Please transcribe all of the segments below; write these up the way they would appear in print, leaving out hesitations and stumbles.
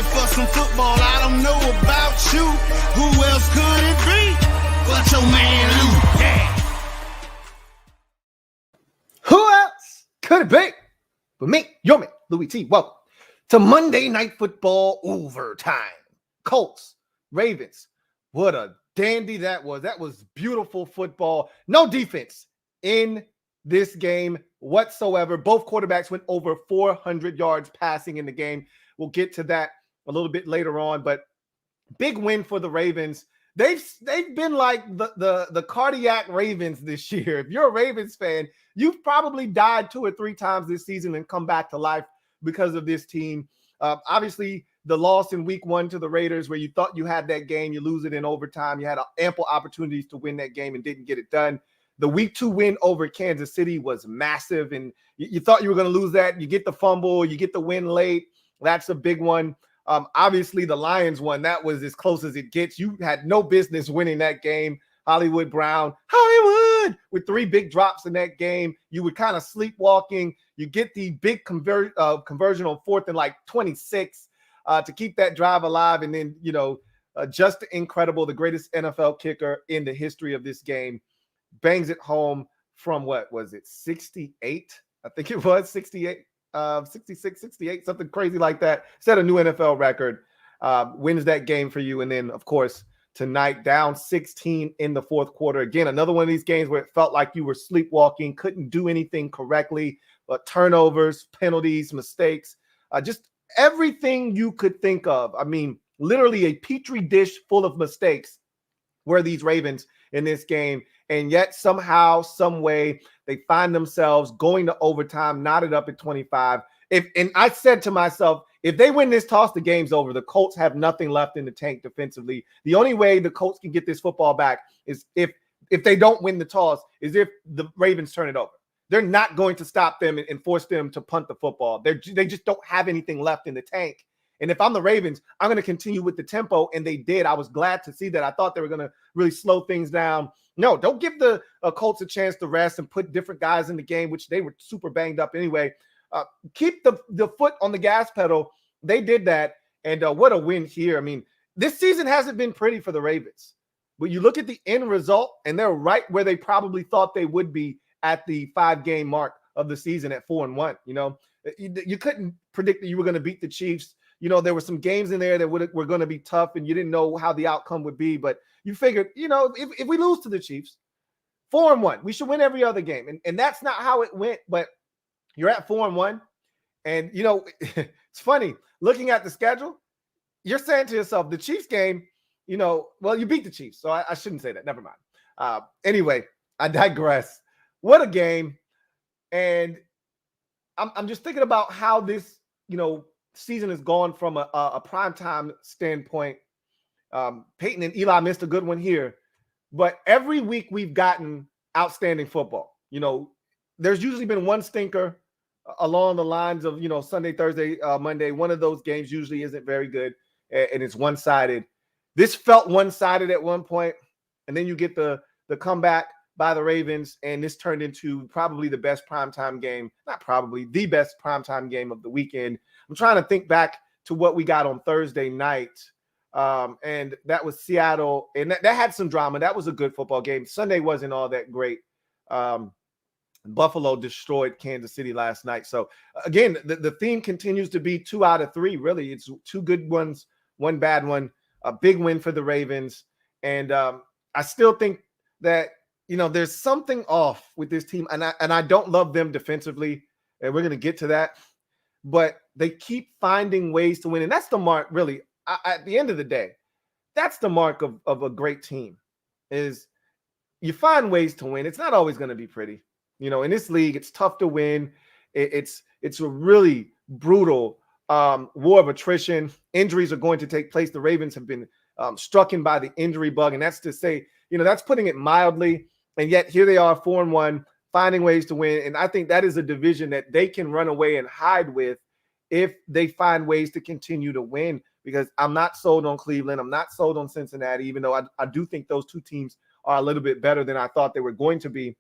ready for some football. I don't know about you. Who else could it be but your man Lou? Yeah. Who else could it be but me, your man, Louie T? Welcome to Monday Night Football overtime. Colts, Ravens. What a dandy that was. That was beautiful football. No defense in this game whatsoever. Both quarterbacks went over 400 yards passing in the game. We'll get to that a little bit later on, but big win for the Ravens. They've been like the cardiac Ravens this year. If you're a Ravens fan, you've probably died 2 or 3 times this season and come back to life because of this team. Obviously, the loss in week 1 to the Raiders, where you thought you had that game, you lose it in overtime. You had ample opportunities to win that game and didn't get it done. The week 2 win over Kansas City was massive, and you thought you were going to lose that. You get the fumble, you get the win late. That's a big one. Obviously, the Lions won. That was as close as it gets. You had no business winning that game. Hollywood Brown, Hollywood, with 3 big drops in that game. You were kind of sleepwalking. You get the big conversion on 4th and like 26 to keep that drive alive. And then, just incredible, the greatest NFL kicker in the history of this game, bangs it home from, what was it, 68? I think it was 68. 66, 68, something crazy like that. Set a new NFL record, wins that game for you. And then, of course, tonight, down 16 in the 4th quarter. Again, another one of these games where it felt like you were sleepwalking, couldn't do anything correctly, but turnovers, penalties, mistakes, just everything you could think of. I mean, literally a petri dish full of mistakes were these Ravens in this game. And yet somehow, some way, they find themselves going to overtime, knotted up at 25. And I said to myself, if they win this toss, the game's over. The Colts have nothing left in the tank defensively. The only way the Colts can get this football back is if they don't win the toss, is if the Ravens turn it over. They're not going to stop them and force them to punt the football. They just don't have anything left in the tank. And if I'm the Ravens, I'm going to continue with the tempo, and they did. I was glad to see that. I thought they were going to really slow things down. No, don't give the Colts a chance to rest and put different guys in the game, which they were super banged up anyway. Keep the foot on the gas pedal. They did that, and what a win here. I mean, this season hasn't been pretty for the Ravens. But you look at the end result, and they're right where they probably thought they would be at the 5-game mark of the season at 4-1. You couldn't predict that you were going to beat the Chiefs. There were some games in there that were going to be tough, and you didn't know how the outcome would be. But you figured, if we lose to the Chiefs, 4-1, we should win every other game. And that's not how it went. But you're at 4-1. And, it's funny. Looking at the schedule, you're saying to yourself, the Chiefs game, well, you beat the Chiefs. So I shouldn't say that. Never mind. Anyway, I digress. What a game. And I'm just thinking about how this, season has gone from a primetime standpoint. Peyton and Eli missed a good one here, but every week we've gotten outstanding football. There's usually been one stinker along the lines of, Sunday, Thursday, Monday. One of those games usually isn't very good, and it's one-sided. This felt one-sided at one point, and then you get the comeback by the Ravens, and this turned into probably the best primetime game, not probably, the best primetime game of the weekend. I'm trying to think back to what we got on Thursday night, and that was Seattle, and that had some drama. That was a good football game. Sunday wasn't all that great. Buffalo destroyed Kansas City last night. So, again, the theme continues to be 2 out of 3, really. It's 2 good ones, 1 bad one, a big win for the Ravens. And I still think that, there's something off with this team, and I don't love them defensively, and we're going to get to that. But they keep finding ways to win, and that's the mark, really. At the end of the day, that's the mark of a great team, is you find ways to win. It's not always going to be pretty. In this league, it's tough to win. It's a really brutal war of attrition. Injuries are going to take place. The Ravens have been struck in by the injury bug, and that's to say, that's putting it mildly. And yet here they are, 4-1, finding ways to win. And I think that is a division that they can run away and hide with if they find ways to continue to win, because I'm not sold on Cleveland. I'm not sold on Cincinnati, even though I do think those 2 teams are a little bit better than I thought they were going to be.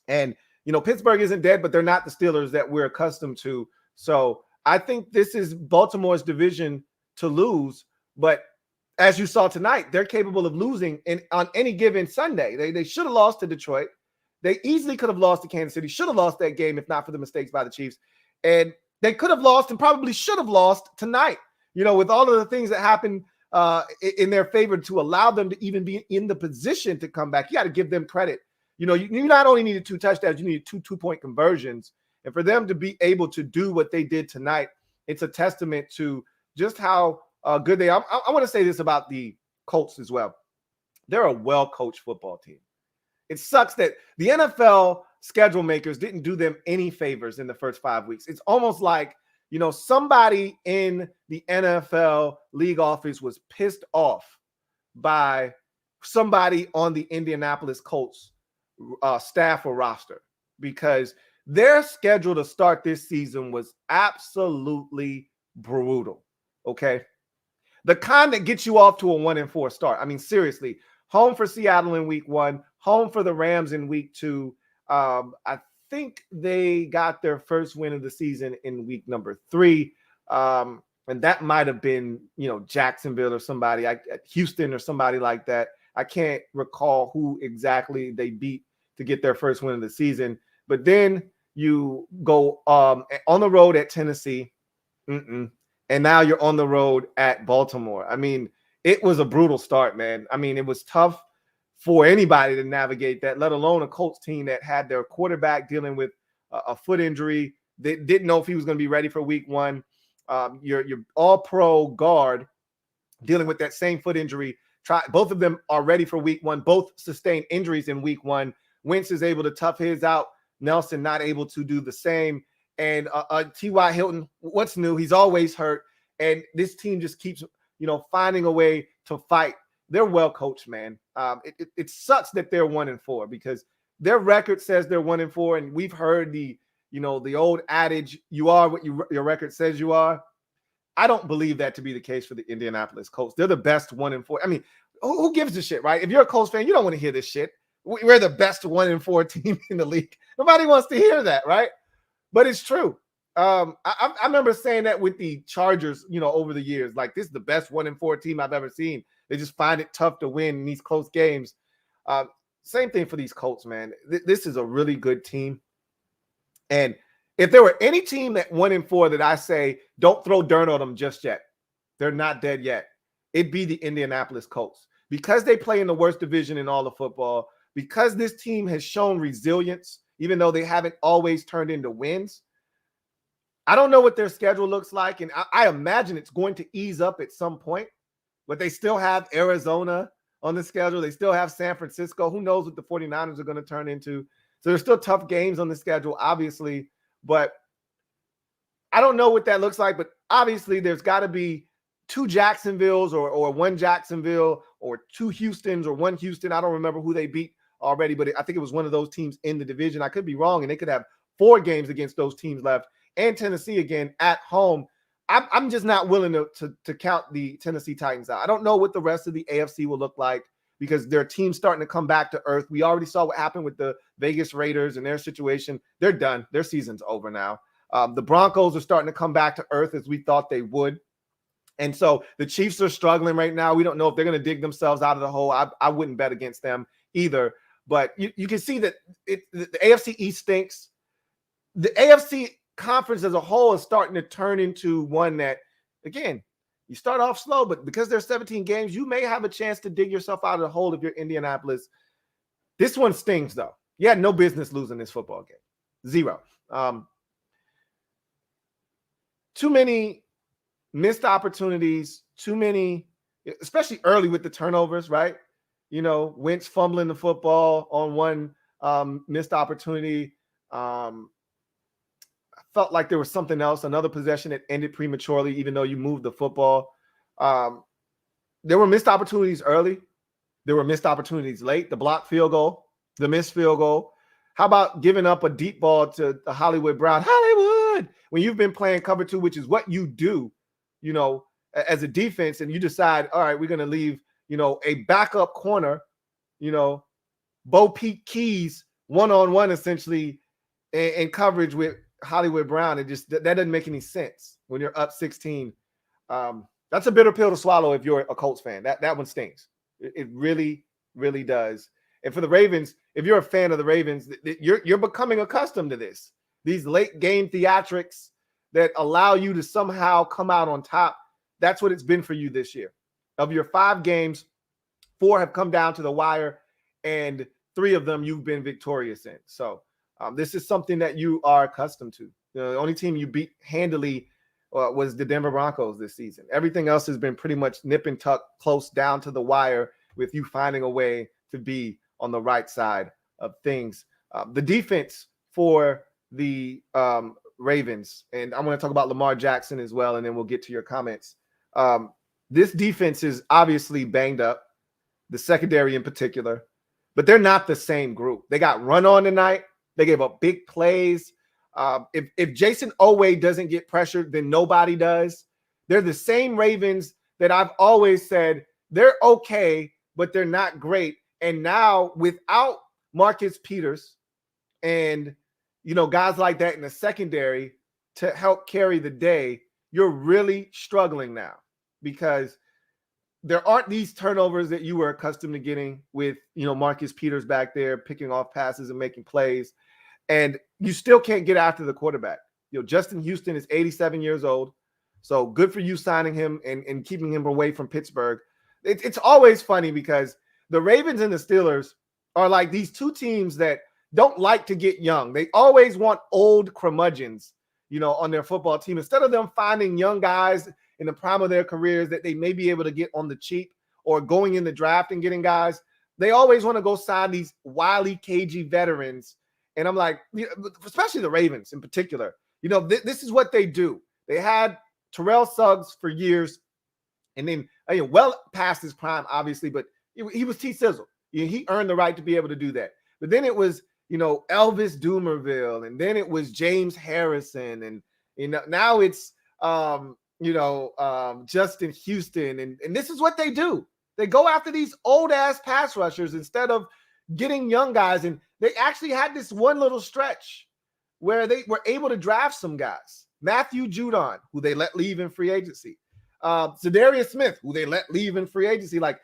And, Pittsburgh isn't dead, but they're not the Steelers that we're accustomed to. So I think this is Baltimore's division to lose. But as you saw tonight, they're capable of losing on any given Sunday. They should have lost to Detroit. They easily could have lost to Kansas City, should have lost that game if not for the mistakes by the Chiefs. And they could have lost and probably should have lost tonight, with all of the things that happened in their favor to allow them to even be in the position to come back. You got to give them credit. You not only needed 2 touchdowns, you needed 2 2-point conversions. And for them to be able to do what they did tonight, it's a testament to just how good they are. I want to say this about the Colts as well. They're a well-coached football team. It sucks that the NFL schedule makers didn't do them any favors in the first 5 weeks. It's almost like, somebody in the NFL league office was pissed off by somebody on the Indianapolis Colts staff or roster, because their schedule to start this season was absolutely brutal. Okay. The kind that gets you off to a 1-4 start. I mean, seriously, home for Seattle in week 1, home for the Rams in week 2. I think they got their first win of the season in week number 3. And that might have been, Jacksonville or somebody, Houston or somebody like that. I can't recall who exactly they beat to get their first win of the season. But then you go on the road at Tennessee. And now you're on the road at Baltimore. I mean, it was a brutal start, man. I mean, it was tough for anybody to navigate that, let alone a Colts team that had their quarterback dealing with a foot injury. They didn't know if he was going to be ready for week 1. Your all-pro guard dealing with that same foot injury. Both of them are ready for week 1. Both sustained injuries in week 1. Wentz is able to tough his out. Nelson not able to do the same. And T.Y. Hilton, what's new? He's always hurt. And this team just keeps, finding a way to fight. They're well coached, man. It sucks that they're 1-4 because their record says they're 1-4. And we've heard the old adage, you are what your record says you are. I don't believe that to be the case for the Indianapolis Colts. They're the best 1-4. I mean, who gives a shit, right? If you're a Colts fan, you don't want to hear this shit. We're the best 1-4 team in the league. Nobody wants to hear that, right? But it's true. I remember saying that with the Chargers, over the years, like this is the best 1-4 team I've ever seen. They just find it tough to win in these close games. Same thing for these Colts, man. This is a really good team. And if there were any team that 1-4 that I say, don't throw dirt on them just yet, they're not dead yet, it'd be the Indianapolis Colts. Because they play in the worst division in all of football, because this team has shown resilience, even though they haven't always turned into wins. I don't know what their schedule looks like, and I imagine it's going to ease up at some point, but they still have Arizona on the schedule. They still have San Francisco. Who knows what the 49ers are going to turn into? So there's still tough games on the schedule, obviously, but I don't know what that looks like, but obviously there's got to be 2 Jacksonvilles or 1 Jacksonville or 2 Houstons or 1 Houston. I don't remember who they beat already, but I think it was one of those teams in the division. I could be wrong, and they could have 4 games against those teams left, and Tennessee again at home. I'm just not willing to count the Tennessee Titans out. I don't know what the rest of the AFC will look like because their team's starting to come back to earth. We already saw what happened with the Vegas Raiders and their situation. They're done. Their season's over now. The Broncos are starting to come back to earth as we thought they would. And so the Chiefs are struggling right now. We don't know if they're going to dig themselves out of the hole. I wouldn't bet against them either. But you can see that the AFC East stinks. The AFC conference as a whole is starting to turn into one that, again, you start off slow, but because there's 17 games, you may have a chance to dig yourself out of the hole if you're Indianapolis. This one stings, though. You had no business losing this football game. 0. Too many missed opportunities, too many, especially early with the turnovers, right? Wentz fumbling the football on one missed opportunity. I felt like there was something else, another possession that ended prematurely, even though you moved the football. There were missed opportunities early. There were missed opportunities late. The blocked field goal, the missed field goal. How about giving up a deep ball to the Hollywood Brown? Hollywood, when you've been playing cover 2, which is what you do, as a defense, and you decide, all right, we're going to leave, a backup corner, Bo Peep Keys one-on-one essentially in coverage with Hollywood Brown. That doesn't make any sense when you're up 16. That's a bitter pill to swallow if you're a Colts fan. That one stings. It really, really does. And for the Ravens, if you're a fan of the Ravens, you're becoming accustomed to this. These late game theatrics that allow you to somehow come out on top. That's what it's been for you this year. Of your 5 games, 4 have come down to the wire, and 3 of them you've been victorious in. So this is something that you are accustomed to. The only team you beat handily was the Denver Broncos this season. Everything else has been pretty much nip and tuck, close down to the wire, with you finding a way to be on the right side of things. The defense for the Ravens, and I'm going to talk about Lamar Jackson as well, and then we'll get to your comments. This defense is obviously banged up, the secondary in particular, but they're not the same group. They got run on tonight. They gave up big plays. If Jason Owe doesn't get pressured, then nobody does. They're the same Ravens that I've always said they're okay, but they're not great. And now without Marcus Peters and, guys like that in the secondary to help carry the day, you're really struggling now because there aren't these turnovers that you were accustomed to getting with, Marcus Peters back there picking off passes and making plays. And you still can't get after the quarterback. Justin Houston is 87 years old. So good for you signing him and keeping him away from Pittsburgh. It's always funny because the Ravens and the Steelers are like these 2 teams that don't like to get young. They always want old curmudgeons, on their football team. Instead of them finding young guys in the prime of their careers that they may be able to get on the cheap or going in the draft and getting guys, they always want to go sign these wily, cagey veterans. And I'm like, especially the Ravens in particular, this is what they do. They had Terrell Suggs for years, and then well past his prime, obviously, but he was T-Sizzle. He earned the right to be able to do that. But then it was, Elvis Dumerville, and then it was James Harrison, and now it's Justin Houston, and this is what they do. They go after these old ass pass rushers instead of getting young guys. And they actually had this one little stretch where they were able to draft some guys. Matthew Judon, who they let leave in free agency. Zadarius Smith, who they let leave in free agency. Like,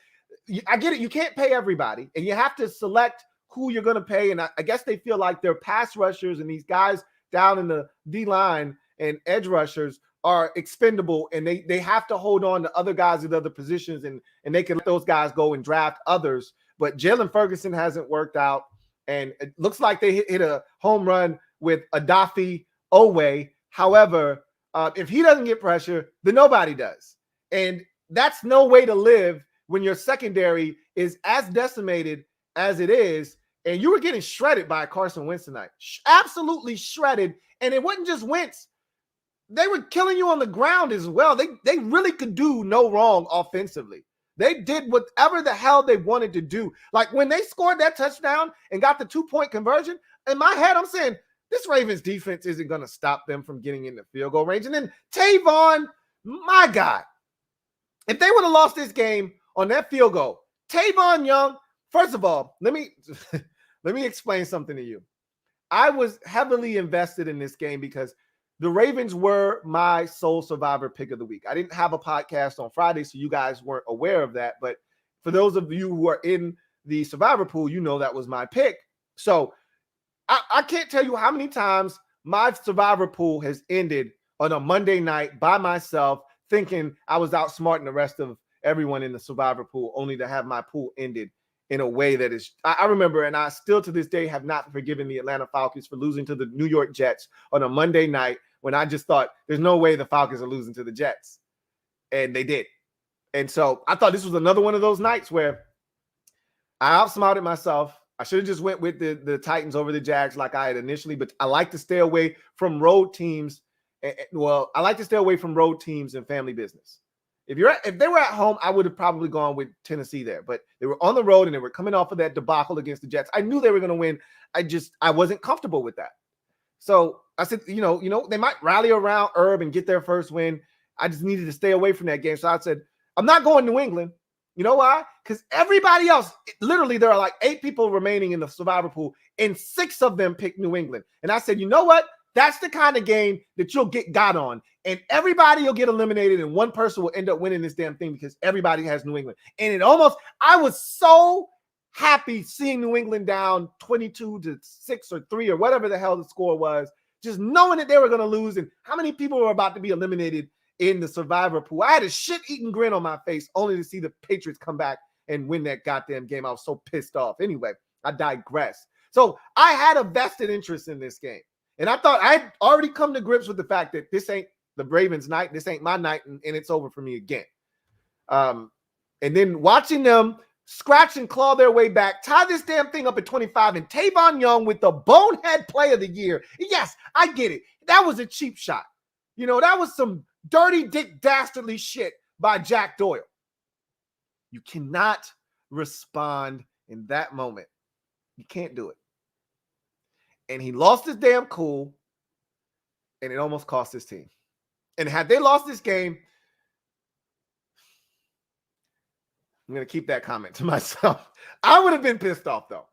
I get it. You can't pay everybody, and you have to select who you're going to pay. And I guess they feel like their pass rushers and these guys down in the D-line and edge rushers are expendable, and they have to hold on to other guys at other positions, and they can let those guys go and draft others. But Jalen Ferguson hasn't worked out, and it looks like they hit a home run with Adafi Owe. However, if he doesn't get pressure, then nobody does. And that's no way to live when your secondary is as decimated as it is. And you were getting shredded by Carson Wentz tonight. Absolutely shredded. And it wasn't just Wentz. They were killing you on the ground as well. They really could do no wrong offensively. They did whatever the hell they wanted to do. Like when they scored that touchdown and got the 2-point conversion, in my head, I'm saying, this Ravens defense isn't going to stop them from getting in the field goal range. And then Tavon, my God, if they would have lost this game on that field goal, Tavon Young, first of all, let me explain something to you. I was heavily invested in this game because the Ravens were my sole survivor pick of the week. I didn't have a podcast on Friday, so you guys weren't aware of that. But for those of you who are in the survivor pool, that was my pick. So I can't tell you how many times my survivor pool has ended on a Monday night by myself, thinking I was outsmarting the rest of everyone in the survivor pool, only to have my pool ended in a way that is, I remember, and I still to this day have not forgiven the Atlanta Falcons for losing to the New York Jets on a Monday night when I just thought there's no way the Falcons are losing to the Jets. And they did. And so I thought this was another one of those nights where I outsmarted myself. I should have just went with the Titans over the Jags like I had initially, but I like to stay away from road teams. Well, I like to stay away from road teams and family business. If they were at home, I would have probably gone with Tennessee there, but they were on the road and they were coming off of that debacle against the Jets. I knew they were going to win. I wasn't comfortable with that. So I said, they might rally around Herb and get their first win. I just needed to stay away from that game. So I said, I'm not going to New England. You know why? Because everybody else, literally, there are like 8 people remaining in the survivor pool, and 6 of them picked New England. And I said, you know what? That's the kind of game that you'll get got on, and everybody will get eliminated, and one person will end up winning this damn thing because everybody has New England. And I was so happy seeing New England down 22-6 or 3 or whatever the hell the score was, just knowing that they were going to lose and how many people were about to be eliminated in the survivor pool. I had a shit-eating grin on my face only to see the Patriots come back and win that goddamn game. I was so pissed off. Anyway, I digress. So I had a vested interest in this game. And I thought I'd already come to grips with the fact that this ain't the Ravens' night. This ain't my night, and it's over for me again. And then watching them scratch and claw their way back, tie this damn thing up at 25, and Tavon Young with the bonehead play of the year. Yes, I get it. That was a cheap shot. That was some dirty dick dastardly shit by Jack Doyle. You cannot respond in that moment. You can't do it. And he lost his damn cool, and it almost cost his team. And had they lost this game, I'm going to keep that comment to myself. I would have been pissed off, though.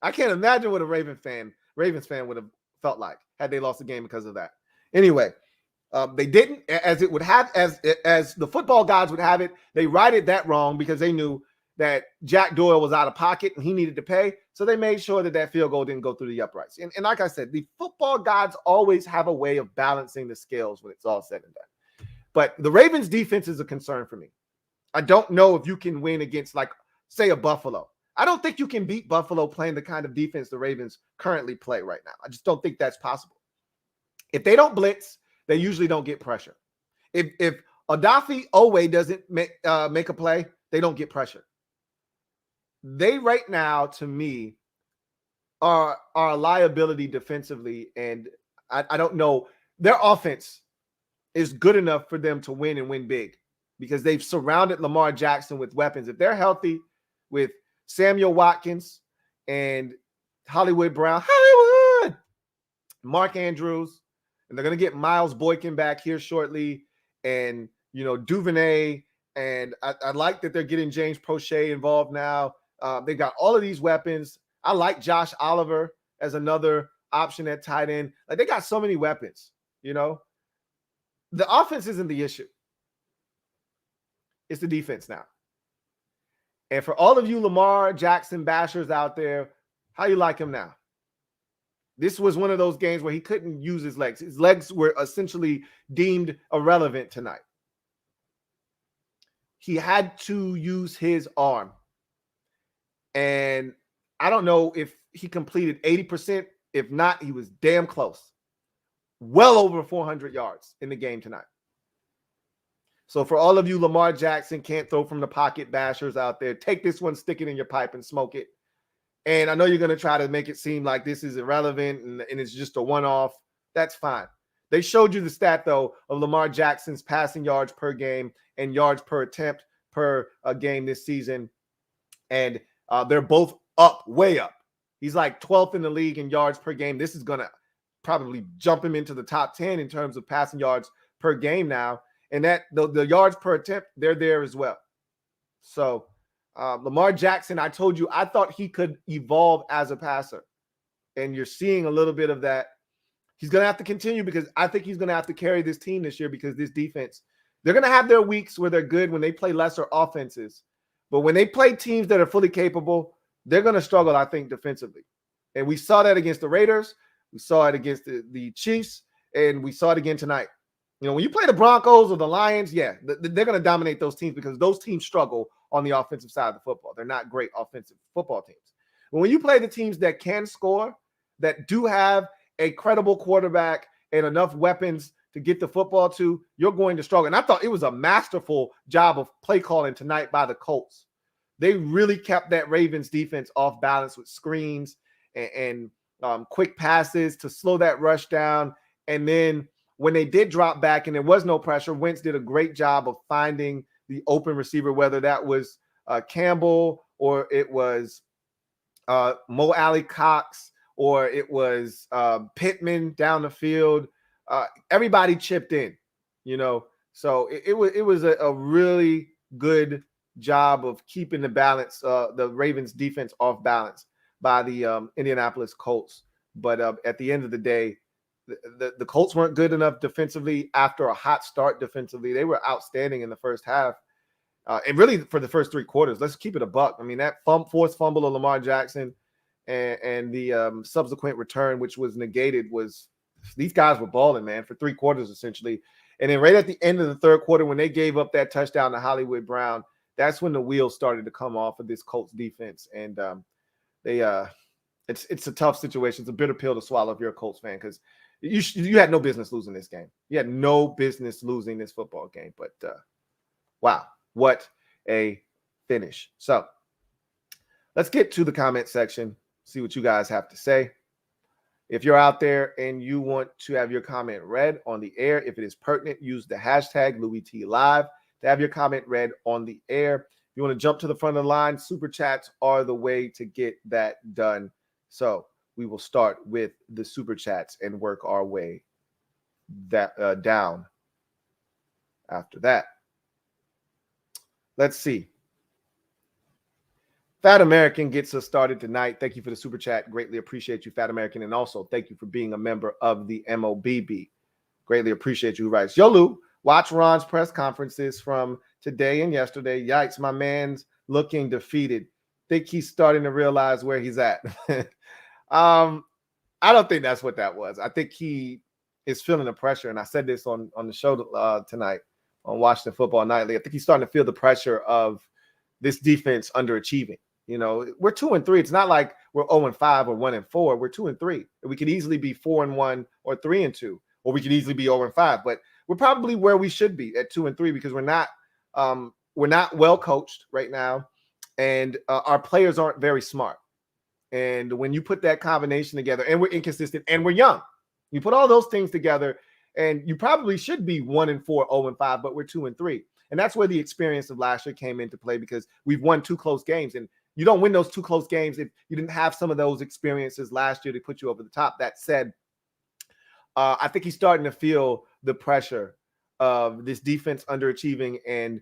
I can't imagine what a Ravens fan would have felt like had they lost the game because of that. Anyway, they didn't, as the football gods would have it. They righted that wrong because they knew that Jack Doyle was out of pocket and he needed to pay. So they made sure that field goal didn't go through the uprights. And like I said, the football gods always have a way of balancing the scales when it's all said and done. But the Ravens defense is a concern for me. I don't know if you can win against, like, say, a Buffalo. I don't think you can beat Buffalo playing the kind of defense the Ravens currently play right now. I just don't think that's possible. If they don't blitz, they usually don't get pressure. If Odafe Owe doesn't make a play, they don't get pressure. They right now, to me, are a liability defensively, and I don't know. Their offense is good enough for them to win and win big because they've surrounded Lamar Jackson with weapons. If they're healthy with Samuel Watkins and Hollywood Brown, Mark Andrews, and they're going to get Miles Boykin back here shortly, and, Duvernay, and I like that they're getting James Prochet involved now. They got all of these weapons. I like Josh Oliver as another option at tight end. Like, they got so many weapons, The offense isn't the issue. It's the defense now. And for all of you Lamar Jackson bashers out there, how you like him now? This was one of those games where he couldn't use his legs. His legs were essentially deemed irrelevant tonight. He had to use his arm. And I don't know if he completed 80%. If not, he was damn close. Well over 400 yards in the game tonight. So for all of you Lamar Jackson can't throw from the pocket bashers out there, take this one, stick it in your pipe and smoke it. And I know you're going to try to make it seem like this is irrelevant and it's just a one-off. That's fine. They showed you the stat, though, of Lamar Jackson's passing yards per game and yards per attempt per game this season. And they're both up, way up. He's like 12th in the league in yards per game. This is going to probably jump him into the top 10 in terms of passing yards per game now. And that the yards per attempt, they're there as well. So Lamar Jackson, I told you, I thought he could evolve as a passer. And you're seeing a little bit of that. He's going to have to continue because I think he's going to have to carry this team this year because this defense, they're going to have their weeks where they're good when they play lesser offenses. But when they play teams that are fully capable, they're going to struggle, I think, defensively. And we saw that against the Raiders. We saw it against the Chiefs. And we saw it again tonight. When you play the Broncos or the Lions, yeah, they're going to dominate those teams because those teams struggle on the offensive side of the football. They're not great offensive football teams. But when you play the teams that can score, that do have a credible quarterback and enough weapons to get the football to, you're going to struggle. And I thought it was a masterful job of play calling tonight by the Colts. They really kept that Ravens defense off balance with screens and quick passes to slow that rush down. And then when they did drop back and there was no pressure, Wentz did a great job of finding the open receiver, whether that was Campbell or it was Mo Alley Cox or it was Pittman down the field. Everybody chipped in, So it was a really good job of keeping the balance, the Ravens defense off balance by the Indianapolis Colts. But at the end of the day, The Colts weren't good enough defensively after a hot start defensively. They were outstanding in the first half. And really for the first 3 quarters. Let's keep it a buck. I mean, that forced fumble of Lamar Jackson and the subsequent return, which was negated, was these guys were balling, man, for 3 quarters essentially. And then right at the end of the 3rd quarter, when they gave up that touchdown to Hollywood Brown, that's when the wheels started to come off of this Colts defense. And it's a tough situation. It's a bitter pill to swallow if you're a Colts fan, because you had no business losing this game. You had no business losing this football game. But wow, what a finish. So let's get to the comment section, see what you guys have to say. If you're out there and you want to have your comment read on the air, if it is pertinent, use the hashtag LouieTLive to have your comment read on the air. If you want to jump to the front of the line, super chats are the way to get that done. So we will start with the super chats and work our way down after that. Let's see. Fat American gets us started tonight. Thank you for the super chat. Greatly appreciate you, Fat American. And also thank you for being a member of the MOBB. Greatly appreciate you. Who writes, Yo, Lou, watch Ron's press conferences from today and yesterday. Yikes, my man's looking defeated. Think he's starting to realize where he's at. I don't think that's what that was. I think he is feeling the pressure. And I said this on the show tonight on Washington Football Nightly. I think he's starting to feel the pressure of this defense underachieving. You know, we're 2-3. It's not like we're 0-5 or 1-4. We're 2-3. We could easily be 4-1 or 3-2, or we could easily be 0-5. But we're probably where we should be at 2-3, because we're not well coached right now, and our players aren't very smart. And when you put that combination together, and we're inconsistent, and we're young, you put all those things together, and you probably should be 1-4, 0-5, but we're 2-3. And that's where the experience of last year came into play, because we've won 2 close games. And you don't win those 2 close games if you didn't have some of those experiences last year to put you over the top. That said, I think he's starting to feel the pressure of this defense underachieving. And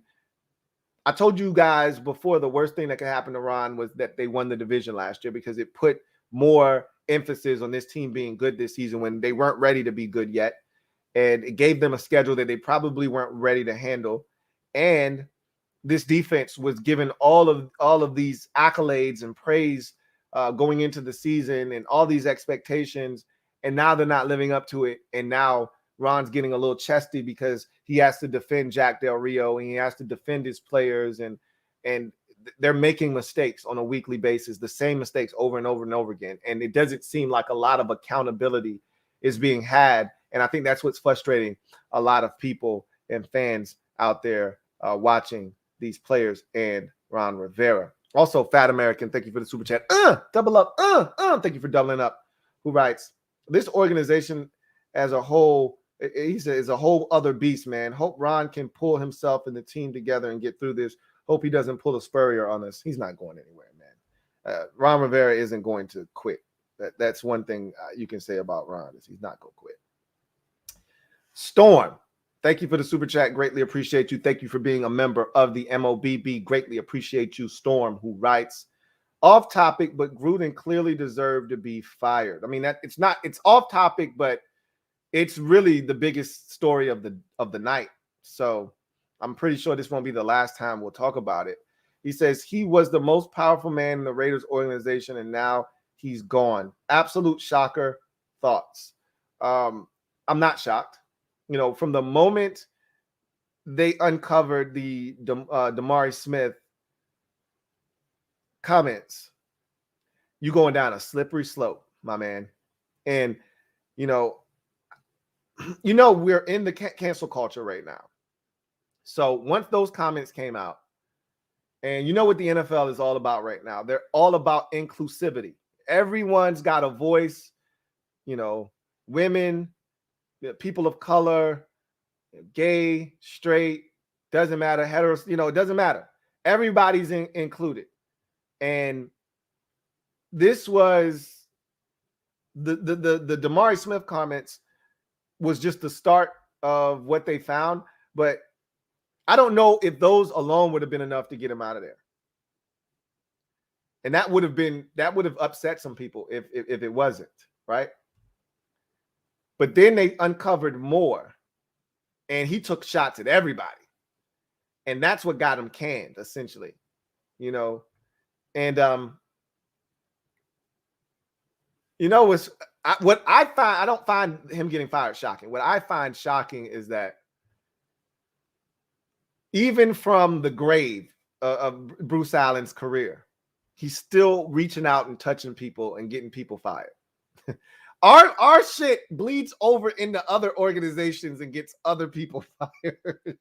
I told you guys before, the worst thing that could happen to Ron was that they won the division last year, because it put more emphasis on this team being good this season when they weren't ready to be good yet. And it gave them a schedule that they probably weren't ready to handle. And this defense was given all of these accolades and praise going into the season, and all these expectations, and now they're not living up to it. And now Ron's getting a little chesty because he has to defend Jack Del Rio, and he has to defend his players, and they're making mistakes on a weekly basis, the same mistakes over and over and over again. And it doesn't seem like a lot of accountability is being had. And I think that's what's frustrating a lot of people and fans out there watching these players and Ron Rivera. Also, Fat American, thank you for the super chat. Double up. Thank you for doubling up. Who writes, this organization as a whole, he says, is a whole other beast, man. Hope Ron can pull himself and the team together and get through this. Hope he doesn't pull a Spurrier on us. He's not going anywhere, man. Ron Rivera isn't going to quit. That's one thing you can say about Ron, is he's not going to quit. Storm, thank you for the super chat. Greatly appreciate you. Thank you for being a member of the MOBB. Greatly appreciate you, Storm, who writes, off topic, but Gruden clearly deserved to be fired. I mean, it's off topic, but it's really the biggest story of the night. So I'm pretty sure this won't be the last time we'll talk about it. He says he was the most powerful man in the Raiders organization, and now he's gone. Absolute shocker. Thoughts? I'm not shocked. You know, from the moment they uncovered the Damari Smith comments, you going down a slippery slope, my man. And you know we're in the cancel culture right now. So once those comments came out, and you know what the NFL is all about right now, they're all about inclusivity. Everyone's got a voice. You know, women, people of color, gay, straight, doesn't matter, hetero, it doesn't matter. Everybody's included. And this was the Damari Smith comments was just the start of what they found. But I don't know if those alone would have been enough to get him out of there. And that would have upset some people if it wasn't, right? But then they uncovered more, and he took shots at everybody. And that's what got him canned, essentially, you know. And you know, what I find, I don't find him getting fired shocking. What I find shocking is that even from the grave of Bruce Allen's career, he's still reaching out and touching people and getting people fired. Our shit bleeds over into other organizations and gets other people fired.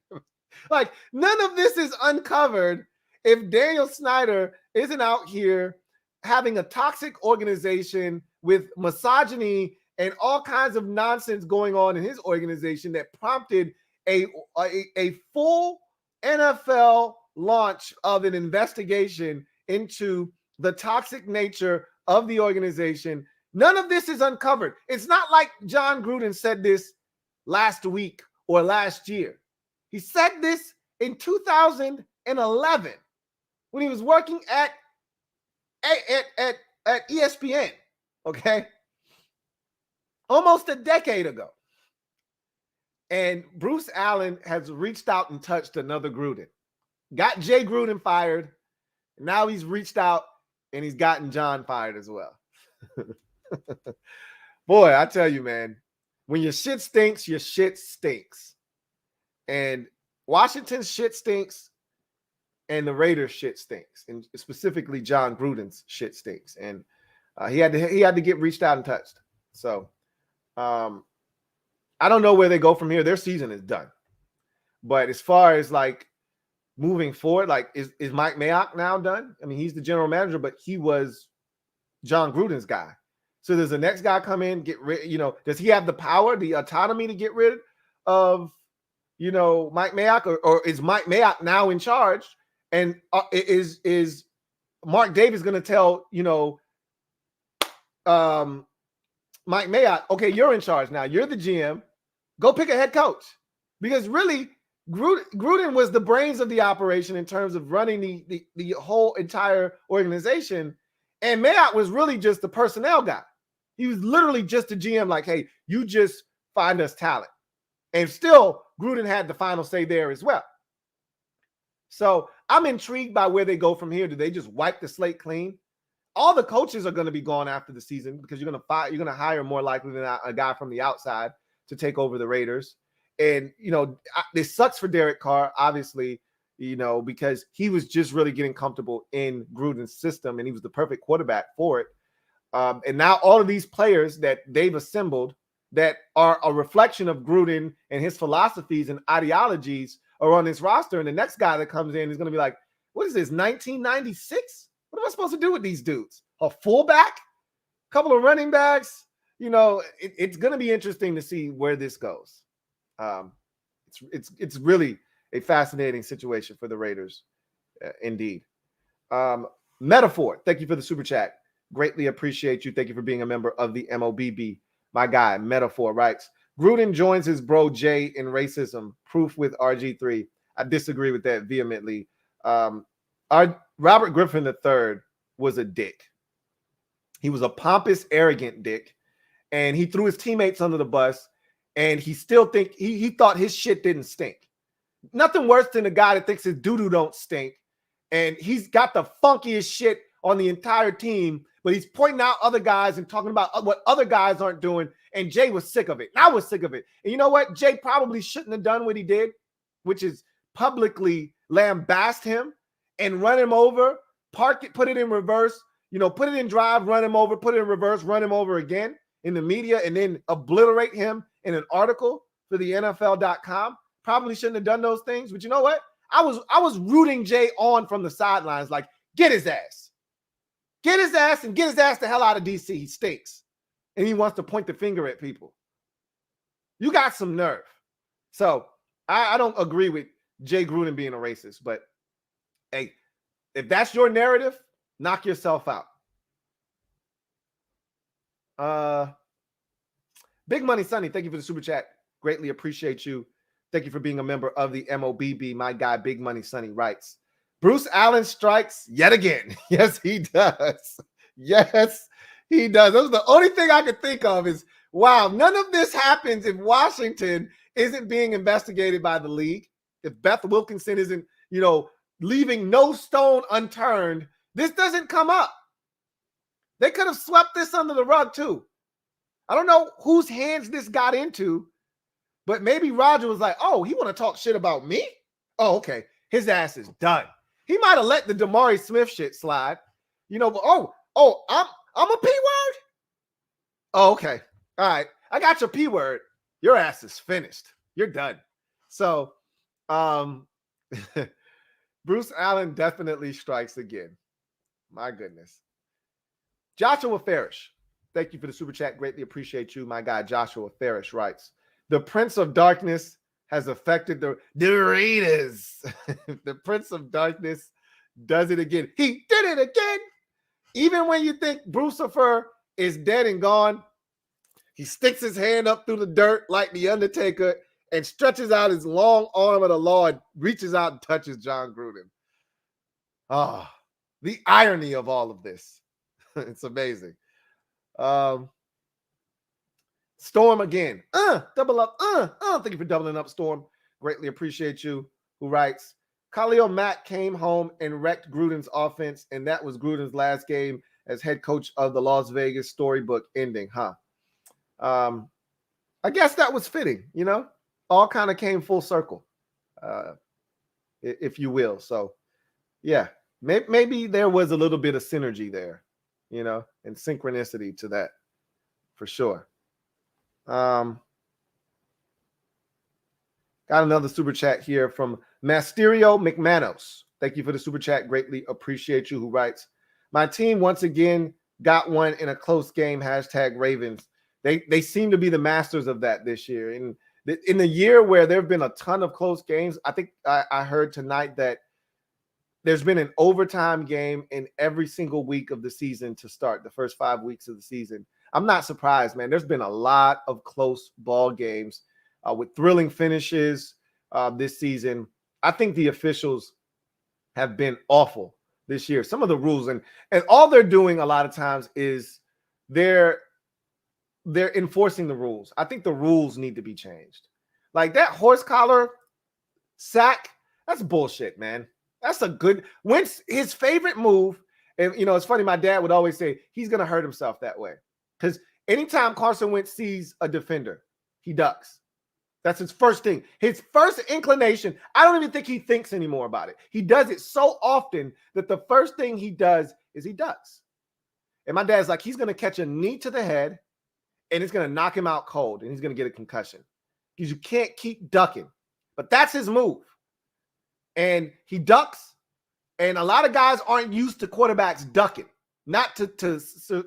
Like, none of this is uncovered if Daniel Snyder isn't out here having a toxic organization with misogyny and all kinds of nonsense going on in his organization that prompted a full NFL launch of an investigation into the toxic nature of the organization. None of this is uncovered. It's not like John Gruden said this last week or last year. He said this in 2011 when he was working at ESPN, okay? Almost a decade ago. And Bruce Allen has reached out and touched another Gruden. Got Jay Gruden fired. Now he's reached out and he's gotten John fired as well. Boy, I tell you, man, when your shit stinks, your shit stinks. And Washington's shit stinks and the Raiders shit stinks. And specifically John Gruden's shit stinks. And he had to get reached out and touched. So I don't know where they go from here. Their season is done. But as far as like moving forward, like is Mike Mayock now done? I mean, he's the general manager, but he was John Gruden's guy. So does the next guy come in, get rid, you know, does he have the power, the autonomy to get rid of, you know, Mike Mayock, or is Mike Mayock now in charge? And is Mark Davis going to tell, you know, Mike Mayock, okay, you're in charge now. You're the GM. Go pick a head coach. Because really, Gruden was the brains of the operation in terms of running the whole entire organization. And Mayock was really just the personnel guy. He was literally just a GM, like, hey, you just find us talent. And still, Gruden had the final say there as well. So I'm intrigued by where they go from here. Do they just wipe the slate clean? All the coaches are going to be gone after the season because you're going to hire more likely than a guy from the outside to take over the Raiders. And, you know, this sucks for Derek Carr, obviously, you know, because he was just really getting comfortable in Gruden's system and he was the perfect quarterback for it. And now all of these players that they've assembled that are a reflection of Gruden and his philosophies and ideologies are on this roster. And the next guy that comes in is going to be like, what is this, 1996? What am I supposed to do with these dudes? A fullback? A couple of running backs? You know, it's going to be interesting to see where this goes. It's really a fascinating situation for the Raiders, indeed. Metaphor, thank you for the super chat. Greatly appreciate you. Thank you for being a member of the MOBB. My guy, Metaphor, writes, Gruden joins his bro Jay in racism. Proof with RG3. I disagree with that vehemently. Robert Griffin III was a dick. He was a pompous, arrogant dick. And he threw his teammates under the bus. And he still he thought his shit didn't stink. Nothing worse than a guy that thinks his doo-doo don't stink. And he's got the funkiest shit on the entire team, but he's pointing out other guys and talking about what other guys aren't doing. And Jay was sick of it. And I was sick of it. And you know what? Jay probably shouldn't have done what he did, which is publicly lambast him and run him over, park it, put it in reverse, you know, put it in drive, run him over, put it in reverse, run him over again in the media, and then obliterate him in an article for the NFL.com. Probably shouldn't have done those things. But you know what? I was rooting Jay on from the sidelines, like, get his ass. Get his ass and get his ass the hell out of DC. He stinks. And he wants to point the finger at people. You got some nerve. So I don't agree with Jay Gruden being a racist, but hey, if that's your narrative, knock yourself out. Big Money Sonny, thank you for the super chat. Greatly appreciate you. Thank you for being a member of the MOBB. My guy, Big Money Sonny, writes, Bruce Allen strikes yet again. Yes, he does. Yes, he does. That was the only thing I could think of is Wow, none of this happens if Washington isn't being investigated by the league. If Beth Wilkinson isn't, leaving no stone unturned, this doesn't come up. They could have swept this under the rug too. I don't know whose hands this got into, but maybe Roger was like, oh, he want to talk shit about me? Oh, okay. His ass is done. He might have let the Damari Smith shit slide. But I'm a P word? Oh, okay. All right. I got your P word. Your ass is finished. You're done. So, Bruce Allen definitely strikes again. My goodness. Joshua Farish. Thank you for the super chat. Greatly appreciate you. My guy, Joshua Farish writes, the Prince of Darkness has affected the Raiders. The Prince of Darkness does it again. He did it again. Even when you think Brucifer is dead and gone, he sticks his hand up through the dirt like the Undertaker and stretches out his long arm of the law and reaches out and touches John Gruden. The irony of all of this. It's amazing. Storm again. Double up. Thank you for doubling up, Storm. Greatly appreciate you. Who writes, Khalil Mack came home and wrecked Gruden's offense, and that was Gruden's last game as head coach of the Las Vegas storybook ending, huh? I guess that was fitting, all kind of came full circle, if you will. So, yeah, maybe there was a little bit of synergy there, and synchronicity to that for sure. Got another super chat here from Masterio McManos. Thank you for the super chat. Greatly appreciate you. Who writes, my team once again got one in a close game. #Ravens. They seem to be the masters of that this year. In the year where there have been a ton of close games, I think I heard tonight that there's been an overtime game in every single week of the season to start the first 5 weeks of the season. I'm not surprised, man. There's been a lot of close ball games with thrilling finishes this season. I think the officials have been awful this year. Some of the rules and all they're doing a lot of times is they're enforcing the rules. I think the rules need to be changed. Like that horse collar sack, that's bullshit, man. That's a good Wentz, his favorite move. And it's funny, my dad would always say he's gonna hurt himself that way. Because anytime Carson Wentz sees a defender, he ducks. That's his first thing. His first inclination, I don't even think he thinks anymore about it. He does it so often that the first thing he does is he ducks. And my dad's like, he's going to catch a knee to the head and it's going to knock him out cold and he's going to get a concussion. Because you can't keep ducking. But that's his move. And he ducks. And a lot of guys aren't used to quarterbacks ducking. Not to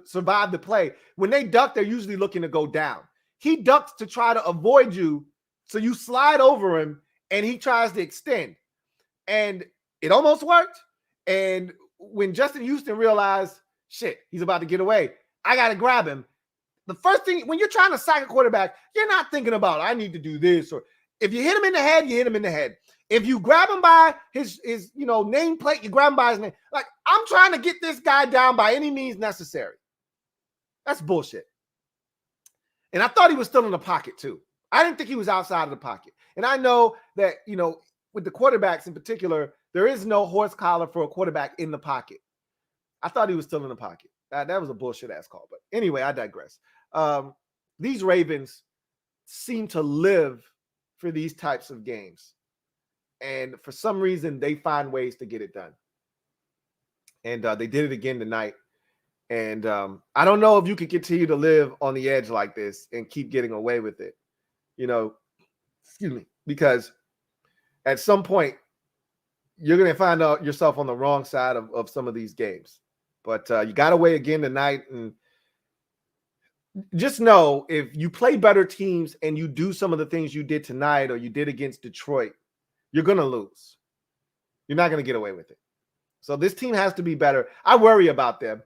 survive the play. When they duck, they're usually looking to go down. He ducks to try to avoid you, so you slide over him, and he tries to extend. And it almost worked. And when Justin Houston realized, shit, he's about to get away, I got to grab him. The first thing, when you're trying to sack a quarterback, you're not thinking about, I need to do this. Or if you hit him in the head, you hit him in the head. If you grab him by his nameplate, you grab him by his name. Like, I'm trying to get this guy down by any means necessary. That's bullshit. And I thought he was still in the pocket too. I didn't think he was outside of the pocket. And I know that, with the quarterbacks in particular, there is no horse collar for a quarterback in the pocket. I thought he was still in the pocket. That was a bullshit ass call. But anyway, I digress. These Ravens seem to live for these types of games. And for some reason, they find ways to get it done. And they did it again tonight. And I don't know if you could continue to live on the edge like this and keep getting away with it. Excuse me. Because at some point, you're going to find out yourself on the wrong side of some of these games. But you got away again tonight. And just know, if you play better teams and you do some of the things you did tonight or you did against Detroit, you're going to lose. You're not going to get away with it. So this team has to be better. I worry about them,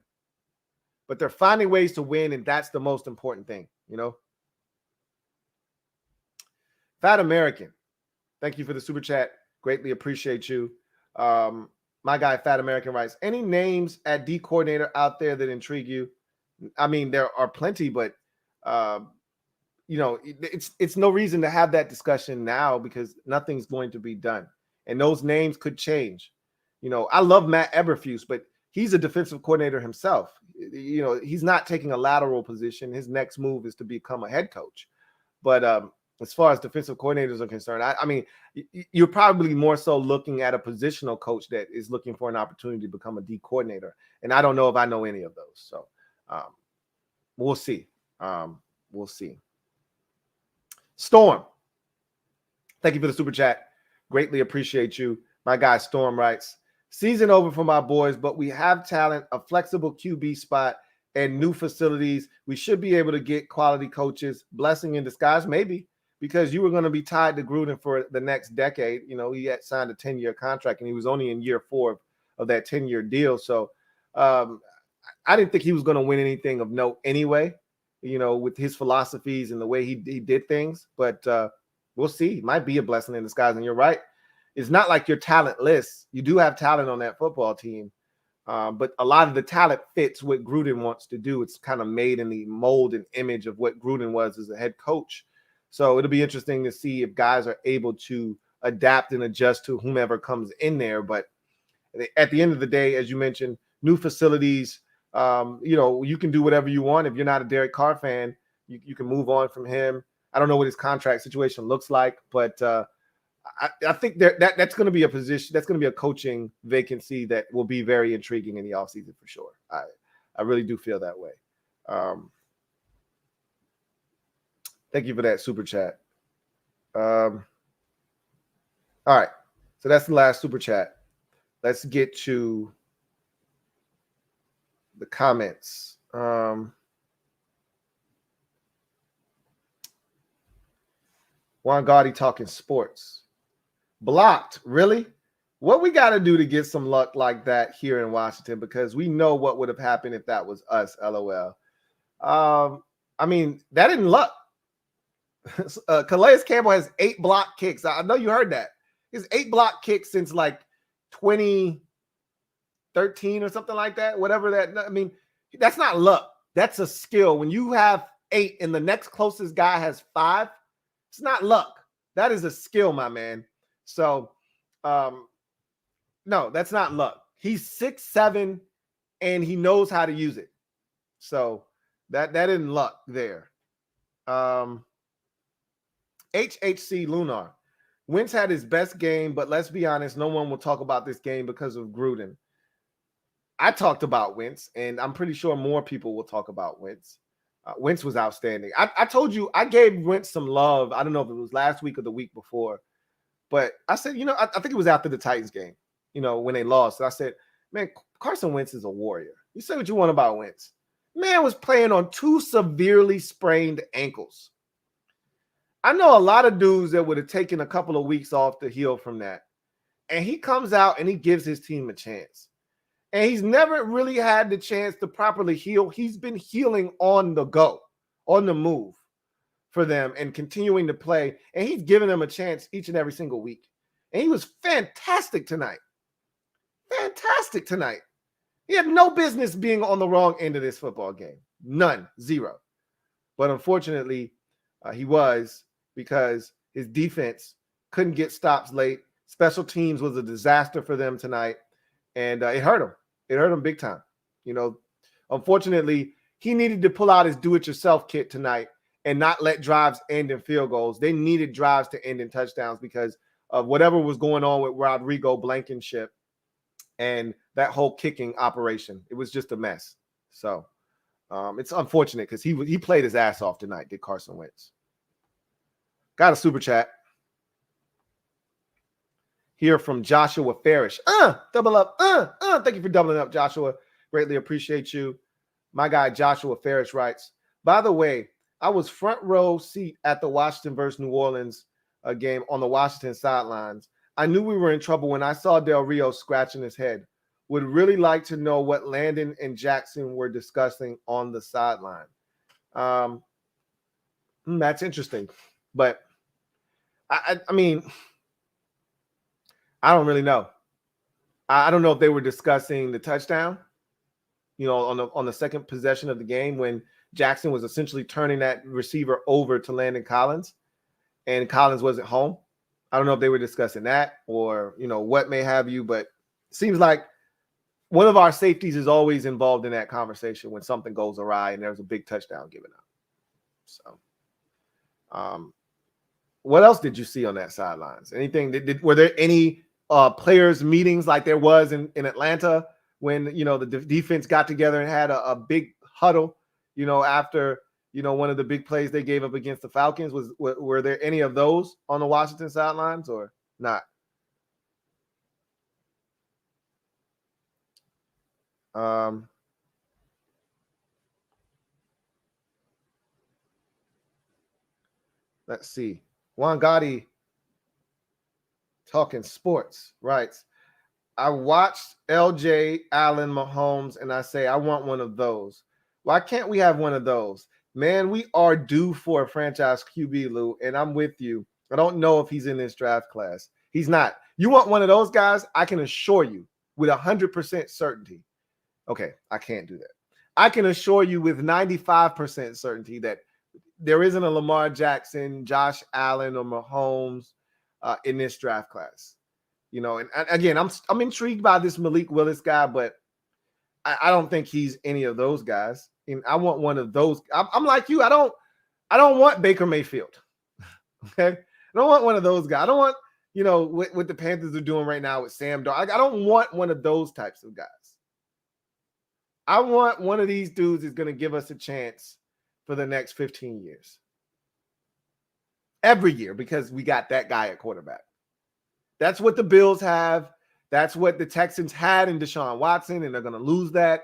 but they're finding ways to win, and that's the most important thing, Fat American, thank you for the super chat. Greatly appreciate you. My guy, Fat American, writes, any names at D coordinator out there that intrigue you? I mean, there are plenty, but it's no reason to have that discussion now because nothing's going to be done. And those names could change. I love Matt Eberflus, but he's a defensive coordinator himself. He's not taking a lateral position. His next move is to become a head coach. But as far as defensive coordinators are concerned, I mean, you're probably more so looking at a positional coach that is looking for an opportunity to become a D coordinator. And I don't know if I know any of those. So we'll see. We'll see. Storm, thank you for the super chat. Greatly appreciate you. My guy Storm writes, season over for my boys, but we have talent, a flexible QB spot, and new facilities. We should be able to get quality coaches. Blessing in disguise, maybe, because you were going to be tied to Gruden for the next decade. He had signed a 10-year contract, and he was only in year 4 of that 10-year deal. So I didn't think he was going to win anything of note anyway, with his philosophies and the way he did things. But we'll see. It might be a blessing in disguise. And you're right. It's not like you're talentless. You do have talent on that football team. But a lot of the talent fits what Gruden wants to do. It's kind of made in the mold and image of what Gruden was as a head coach. So it'll be interesting to see if guys are able to adapt and adjust to whomever comes in there. But at the end of the day, as you mentioned, new facilities, you can do whatever you want. If you're not a Derek Carr fan, you can move on from him. I don't know what his contract situation looks like, but I think that's going to be a position, that's going to be a coaching vacancy that will be very intriguing in the offseason for sure. I really do feel that way. Thank you for that super chat. All right. So that's the last super chat. Let's get to the comments. Juan Gotti talking sports. Blocked, really? What we got to do to get some luck like that here in Washington, because we know what would have happened if that was us, LOL. I mean, that isn't luck. Calais Campbell has 8 block kicks. I know you heard that. He's 8 block kicks since like 2013 or something like that. Whatever that. I mean, that's not luck. That's a skill. When you have 8 and the next closest guy has 5, it's not luck. That is a skill, my man. So, no, that's not luck. He's 6'7", and he knows how to use it. So that isn't luck there. HHC Lunar. Wentz had his best game, but let's be honest, no one will talk about this game because of Gruden. I talked about Wentz, and I'm pretty sure more people will talk about Wentz. Wentz was outstanding. I told you I gave Wentz some love. I don't know if it was last week or the week before, but I said, I think it was after the Titans game, when they lost. I said, man, Carson Wentz is a warrior. You say what you want about Wentz. Man was playing on 2 severely sprained ankles. I know a lot of dudes that would have taken a couple of weeks off to heal from that. And he comes out and he gives his team a chance. And he's never really had the chance to properly heal. He's been healing on the go, on the move for them and continuing to play. And he's giving them a chance each and every single week. And he was fantastic tonight. Fantastic tonight. He had no business being on the wrong end of this football game. None. 0. But unfortunately, he was, because his defense couldn't get stops late. Special teams was a disaster for them tonight. And it hurt him. It hurt him big time. Unfortunately, he needed to pull out his do-it-yourself kit tonight and not let drives end in field goals. They needed drives to end in touchdowns because of whatever was going on with Rodrigo Blankenship and that whole kicking operation. It was just a mess. So it's unfortunate because he played his ass off tonight, did Carson Wentz. Got a super chat here from Joshua Farish. Double up. Thank you for doubling up, Joshua. Greatly appreciate you. My guy Joshua Farish writes, by the way, I was front row seat at the Washington versus New Orleans game on the Washington sidelines. I knew we were in trouble when I saw Del Rio scratching his head. Would really like to know what Landon and Jackson were discussing on the sideline. That's interesting. But, I mean, I don't really know. I don't know if they were discussing the touchdown, on the second possession of the game when Jackson was essentially turning that receiver over to Landon Collins, and Collins wasn't home. I don't know if they were discussing that or, what may have you, but it seems like one of our safeties is always involved in that conversation when something goes awry and there's a big touchdown given up. So, what else did you see on that sidelines? Anything? Were there any players meetings like there was in Atlanta when, the defense got together and had a big huddle, after, one of the big plays they gave up against the Falcons? Were there any of those on the Washington sidelines or not? Let's see. Juan Gotti talking sports writes, I watched LJ, Allen, Mahomes, and I say, I want one of those. Why can't we have one of those? Man, we are due for a franchise QB, Lou, and I'm with you. I don't know if he's in this draft class. He's not. You want one of those guys? I can assure you with 100% certainty. Okay, I can't do that. I can assure you with 95% certainty that there isn't a Lamar Jackson, Josh Allen, or Mahomes in this draft class. And again, I'm intrigued by this Malik Willis guy, but I don't think he's any of those guys. And I want one of those. I'm like you. I don't want Baker Mayfield. Okay, I don't want one of those guys. I don't want what the Panthers are doing right now with Sam Darnold. I don't want one of those types of guys. I want one of these dudes who's going to give us a chance for the next 15 years. Every year, because we got that guy at quarterback. That's what the Bills have. That's what the Texans had in Deshaun Watson, and they're going to lose that.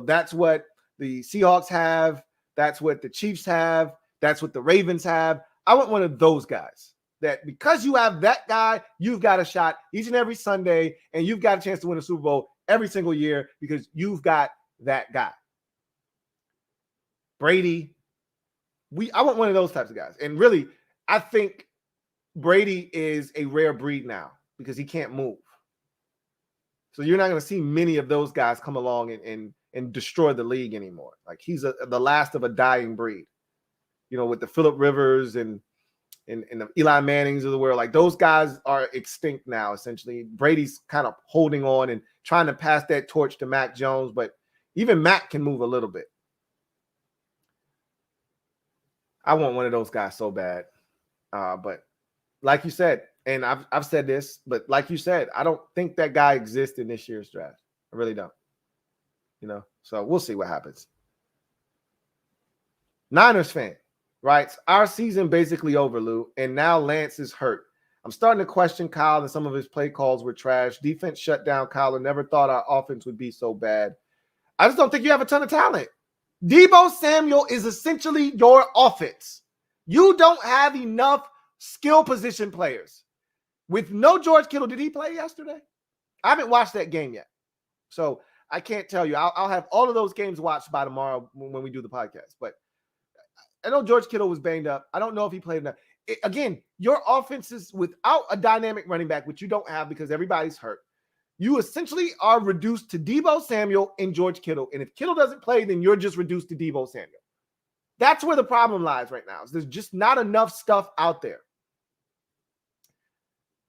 That's what the Seahawks have. That's what the Chiefs have. That's what the Ravens have. I want one of those guys that because you have that guy, you've got a shot each and every Sunday, and you've got a chance to win a Super Bowl every single year because you've got that guy. Brady, I want one of those types of guys. And really, I think Brady is a rare breed now because he can't move. So you're not going to see many of those guys come along and destroy the league anymore. Like he's the last of a dying breed, with the Phillip Rivers and the Eli Mannings of the world. Like those guys are extinct now, essentially. Brady's kind of holding on and trying to pass that torch to Mac Jones, but even Mac can move a little bit. I want one of those guys so bad. But like you said, and I've said this, but like you said, I don't think that guy exists in this year's draft. I really don't. So we'll see what happens. Niners fan writes, our season basically over, Lou, and now Lance is hurt. I'm starting to question Kyle and some of his play calls were trash. Defense shut down Kyle and never thought our offense would be so bad. I just don't think you have a ton of talent. Deebo Samuel is essentially your offense. You don't have enough skill position players. With no George Kittle, did he play yesterday? I haven't watched that game yet. So I can't tell you. I'll have all of those games watched by tomorrow when we do the podcast. But I know George Kittle was banged up. I don't know if he played enough. Again, your offense is without a dynamic running back, which you don't have because everybody's hurt. You essentially are reduced to Deebo Samuel and George Kittle. And if Kittle doesn't play, then you're just reduced to Deebo Samuel. That's where the problem lies right now. There's just not enough stuff out there.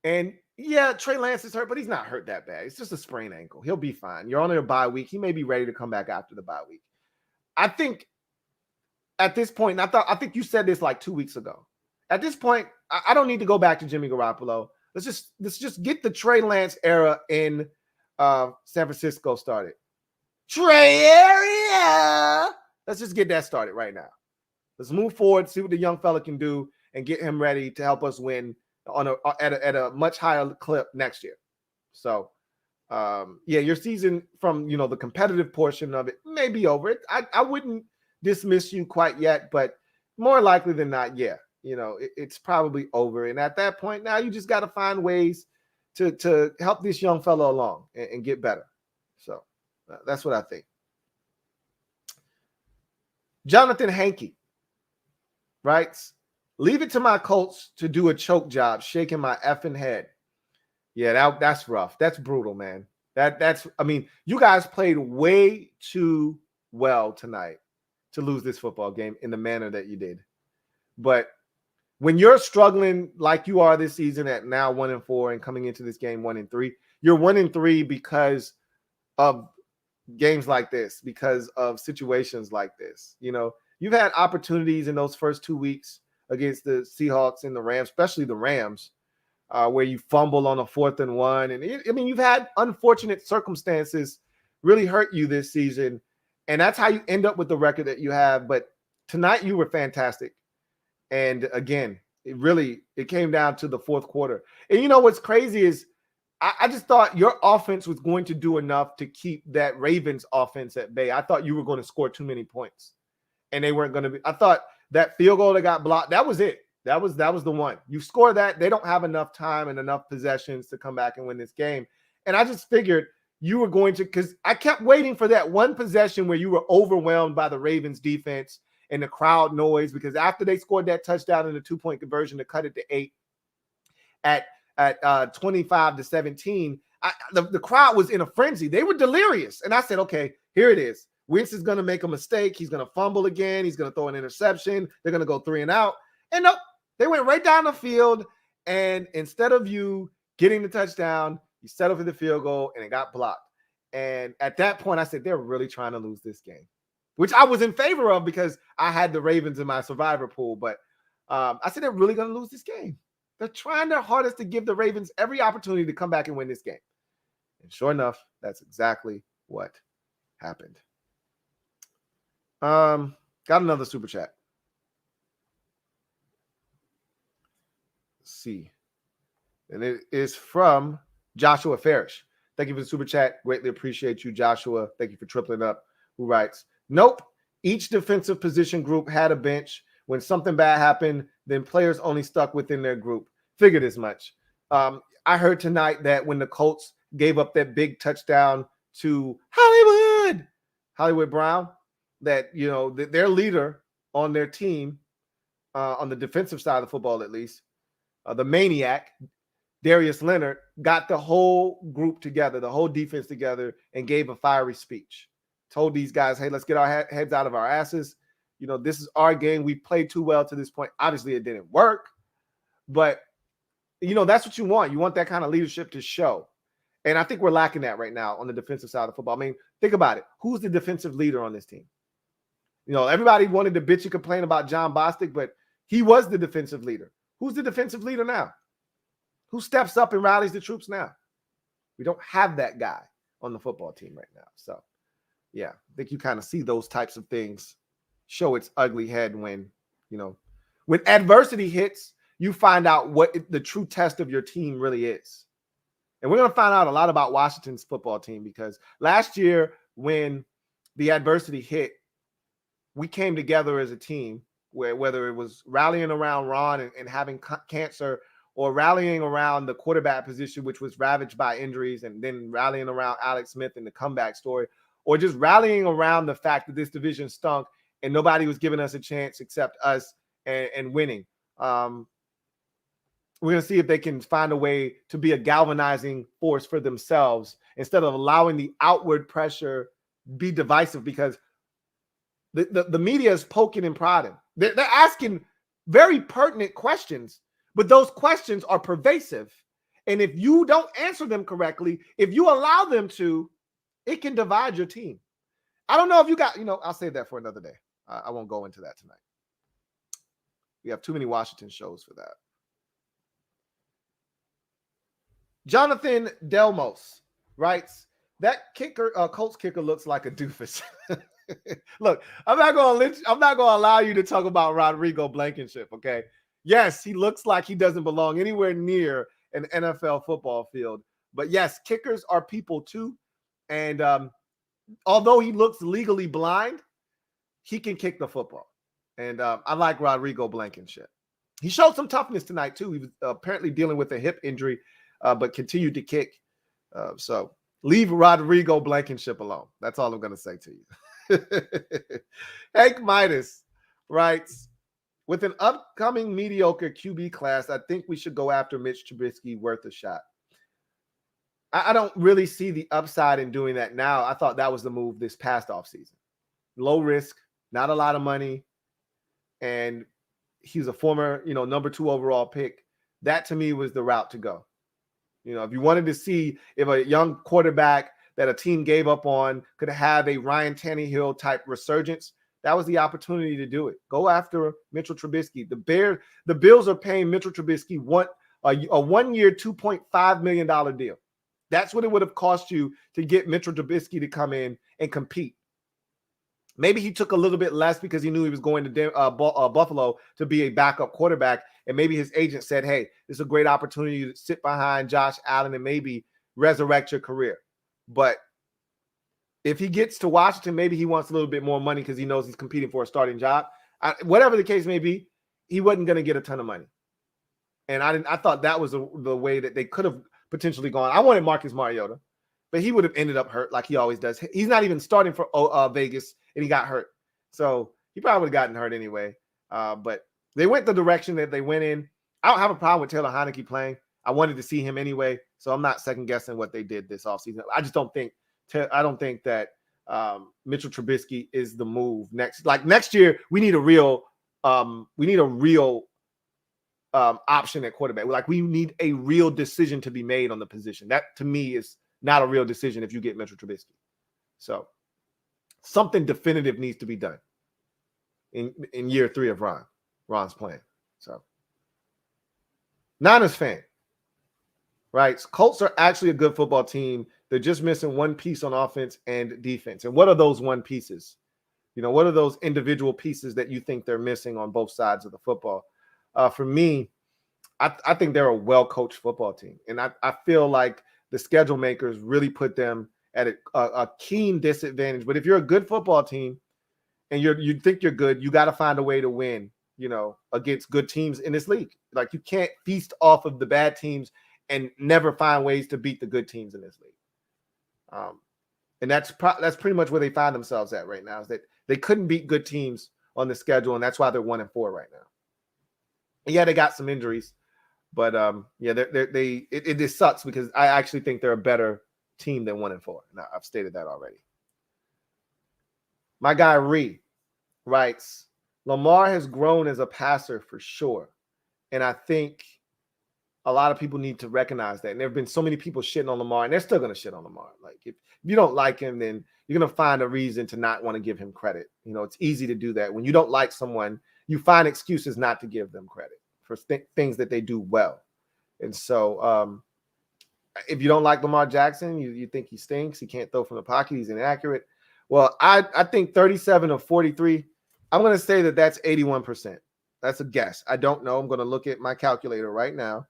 And yeah, Trey Lance is hurt, but he's not hurt that bad. It's just a sprained ankle. He'll be fine. You're on your bye week. He may be ready to come back after the bye week. I think at this point, and I think you said this like 2 weeks ago. At this point, I don't need to go back to Jimmy Garoppolo. Let's just get the Trey Lance era in San Francisco started. Trey area. Let's just get that started right now. Let's move forward, see what the young fella can do, and get him ready to help us win at a much higher clip next year. So, your season from the competitive portion of it may be over. I wouldn't dismiss you quite yet, but more likely than not, yeah. It's probably over. And at that point, now you just got to find ways to help this young fellow along and get better. So that's what I think. Jonathan Hankey writes, leave it to my Colts to do a choke job, shaking my effing head. Yeah, that's rough. That's brutal, man. You guys played way too well tonight. to lose this football game in the manner that you did. But when you're struggling like you are this season at now 1-4 and coming into this game 1-3, you're 1-3 because of games like this, because of situations like this. You know, you've had opportunities in those first 2 weeks against the Seahawks and the Rams, especially the Rams, where you fumble on a 4th and 1. And I mean, you've had unfortunate circumstances really hurt you this season. And that's how you end up with the record that you have. But tonight you were fantastic. And again, it came down to the fourth quarter. And you know what's crazy is I just thought your offense was going to do enough to keep that Ravens offense at bay. I thought you were going to score too many points. And they weren't going to be. I thought that field goal that got blocked, that was it. That was the one. You score that, they don't have enough time and enough possessions to come back and win this game. And I just figured you were going to, because I kept waiting for that one possession where you were overwhelmed by the Ravens defense and the crowd noise, because after they scored that touchdown in the 2-point conversion to cut it to 8 at 25-17, the crowd was in a frenzy. They were delirious. And I said, okay, here it is. Wentz is going to make a mistake. He's going to fumble again. He's going to throw an interception. They're going to go 3 and out. And nope, they went right down the field. And instead of you getting the touchdown, you settled for the field goal and it got blocked. And at that point, I said, they're really trying to lose this game, which I was in favor of because I had the Ravens in my survivor pool. But I said, they're really going to lose this game. They're trying their hardest to give the Ravens every opportunity to come back and win this game. And sure enough, that's exactly what happened. Got another super chat. Let's see. And it is from Joshua Farish. Thank you for the super chat. Greatly appreciate you, Joshua. Thank you for tripling up. Who writes, nope, each defensive position group had a bench. When something bad happened, then players only stuck within their group. Figured as much. I heard tonight that when the Colts gave up that big touchdown to Hollywood Brown, that, you know, their leader on their team, on the defensive side of the football at least, the maniac, Darius Leonard, got the whole group together, the whole defense together, and gave a fiery speech. Told these guys, hey, let's get our heads out of our asses. You know, this is our game. We played too well to this point. Obviously, it didn't work. But, you know, that's what you want. You want that kind of leadership to show. And I think we're lacking that right now on the defensive side of football. I mean, think about it. Who's the defensive leader on this team? You know, everybody wanted to bitch and complain about John Bostic, but he was the defensive leader. Who's the defensive leader now? Who steps up and rallies the troops now? We don't have that guy on the football team right now. So, yeah, I think you kind of see those types of things show its ugly head when, you know, when adversity hits, you find out what the true test of your team really is. And we're going to find out a lot about Washington's football team, because last year when the adversity hit, we came together as a team, where whether it was rallying around Ron and having cancer, or rallying around the quarterback position, which was ravaged by injuries, and then rallying around Alex Smith and the comeback story, or just rallying around the fact that this division stunk and nobody was giving us a chance except us and winning. We're going to see if they can find a way to be a galvanizing force for themselves instead of allowing the outward pressure be divisive, because the media is poking and prodding. They're asking very pertinent questions, but those questions are pervasive. And if you don't answer them correctly, if you allow them to, it can divide your team. I don't know if you got, you know, I'll save that for another day. I won't go into that tonight. We have too many Washington shows for that. Jonathan Delmos writes, that kicker, Colts kicker looks like a doofus. Look, I'm not gonna allow you to talk about Rodrigo Blankenship, okay? Yes, he looks like he doesn't belong anywhere near an NFL football field. But yes, kickers are people too. And although he looks legally blind, he can kick the football. And I like Rodrigo Blankenship. He showed some toughness tonight too. He was apparently dealing with a hip injury, but continued to kick. So leave Rodrigo Blankenship alone. That's all I'm going to say to you. Hank Midas writes, with an upcoming mediocre QB class, I think we should go after Mitch Trubisky worth a shot. I don't really see the upside in doing that now. I thought that was the move this past offseason. Low risk, not a lot of money, and he's a former, number 2 overall pick. That to me was the route to go. If you wanted to see if a young quarterback that a team gave up on could have a Ryan Tannehill type resurgence, that was the opportunity to do it. Go after Mitchell Trubisky. The Bills are paying Mitchell Trubisky a 1 year, $2.5 million deal. That's what it would have cost you to get Mitchell Trubisky to come in and compete. Maybe he took a little bit less because he knew he was going to Buffalo to be a backup quarterback. And maybe his agent said, hey, this is a great opportunity to sit behind Josh Allen and maybe resurrect your career. But if he gets to Washington, maybe he wants a little bit more money because he knows he's competing for a starting job. Whatever the case may be, he wasn't going to get a ton of money. And I thought that was the way that they could have potentially gone. I wanted Marcus Mariota, but he would have ended up hurt like he always does. He's not even starting for Vegas, and he got hurt. So he probably would have gotten hurt anyway. But they went the direction that they went in. I don't have a problem with Taylor Heineke playing. I wanted to see him anyway, so I'm not second-guessing what they did this offseason. I just don't think that Mitchell Trubisky is the move next. Like next year, we need a real option at quarterback. Like we need a real decision to be made on the position. That to me is not a real decision if you get Mitchell Trubisky. So something definitive needs to be done in year 3 of Ron's plan. So Niners fan, right? Colts are actually a good football team. They're just missing one piece on offense and defense. And what are those one pieces? What are those individual pieces that you think they're missing on both sides of the football? For me, I think they're a well-coached football team. And I feel like the schedule makers really put them at a keen disadvantage. But if you're a good football team and you think you're good, you got to find a way to win, against good teams in this league. Like you can't feast off of the bad teams and never find ways to beat the good teams in this league. And that's pretty much where they find themselves at right now, is that they couldn't beat good teams on the schedule, and that's why they're 1-4 right now. And yeah, they got some injuries, but it sucks because I actually think they're a better team than 1-4. Now, I've stated that already. My guy Ree writes, Lamar has grown as a passer for sure, and I think a lot of people need to recognize that. And there have been so many people shitting on Lamar, and they're still going to shit on Lamar. Like if you don't like him, then you're going to find a reason to not want to give him credit. It's easy to do that. When you don't like someone, you find excuses not to give them credit for things that they do well. And so if you don't like Lamar Jackson, you think he stinks, he can't throw from the pocket, he's inaccurate. Well, I think 37 of 43, I'm going to say that's 81%. That's a guess. I don't know. I'm going to look at my calculator right now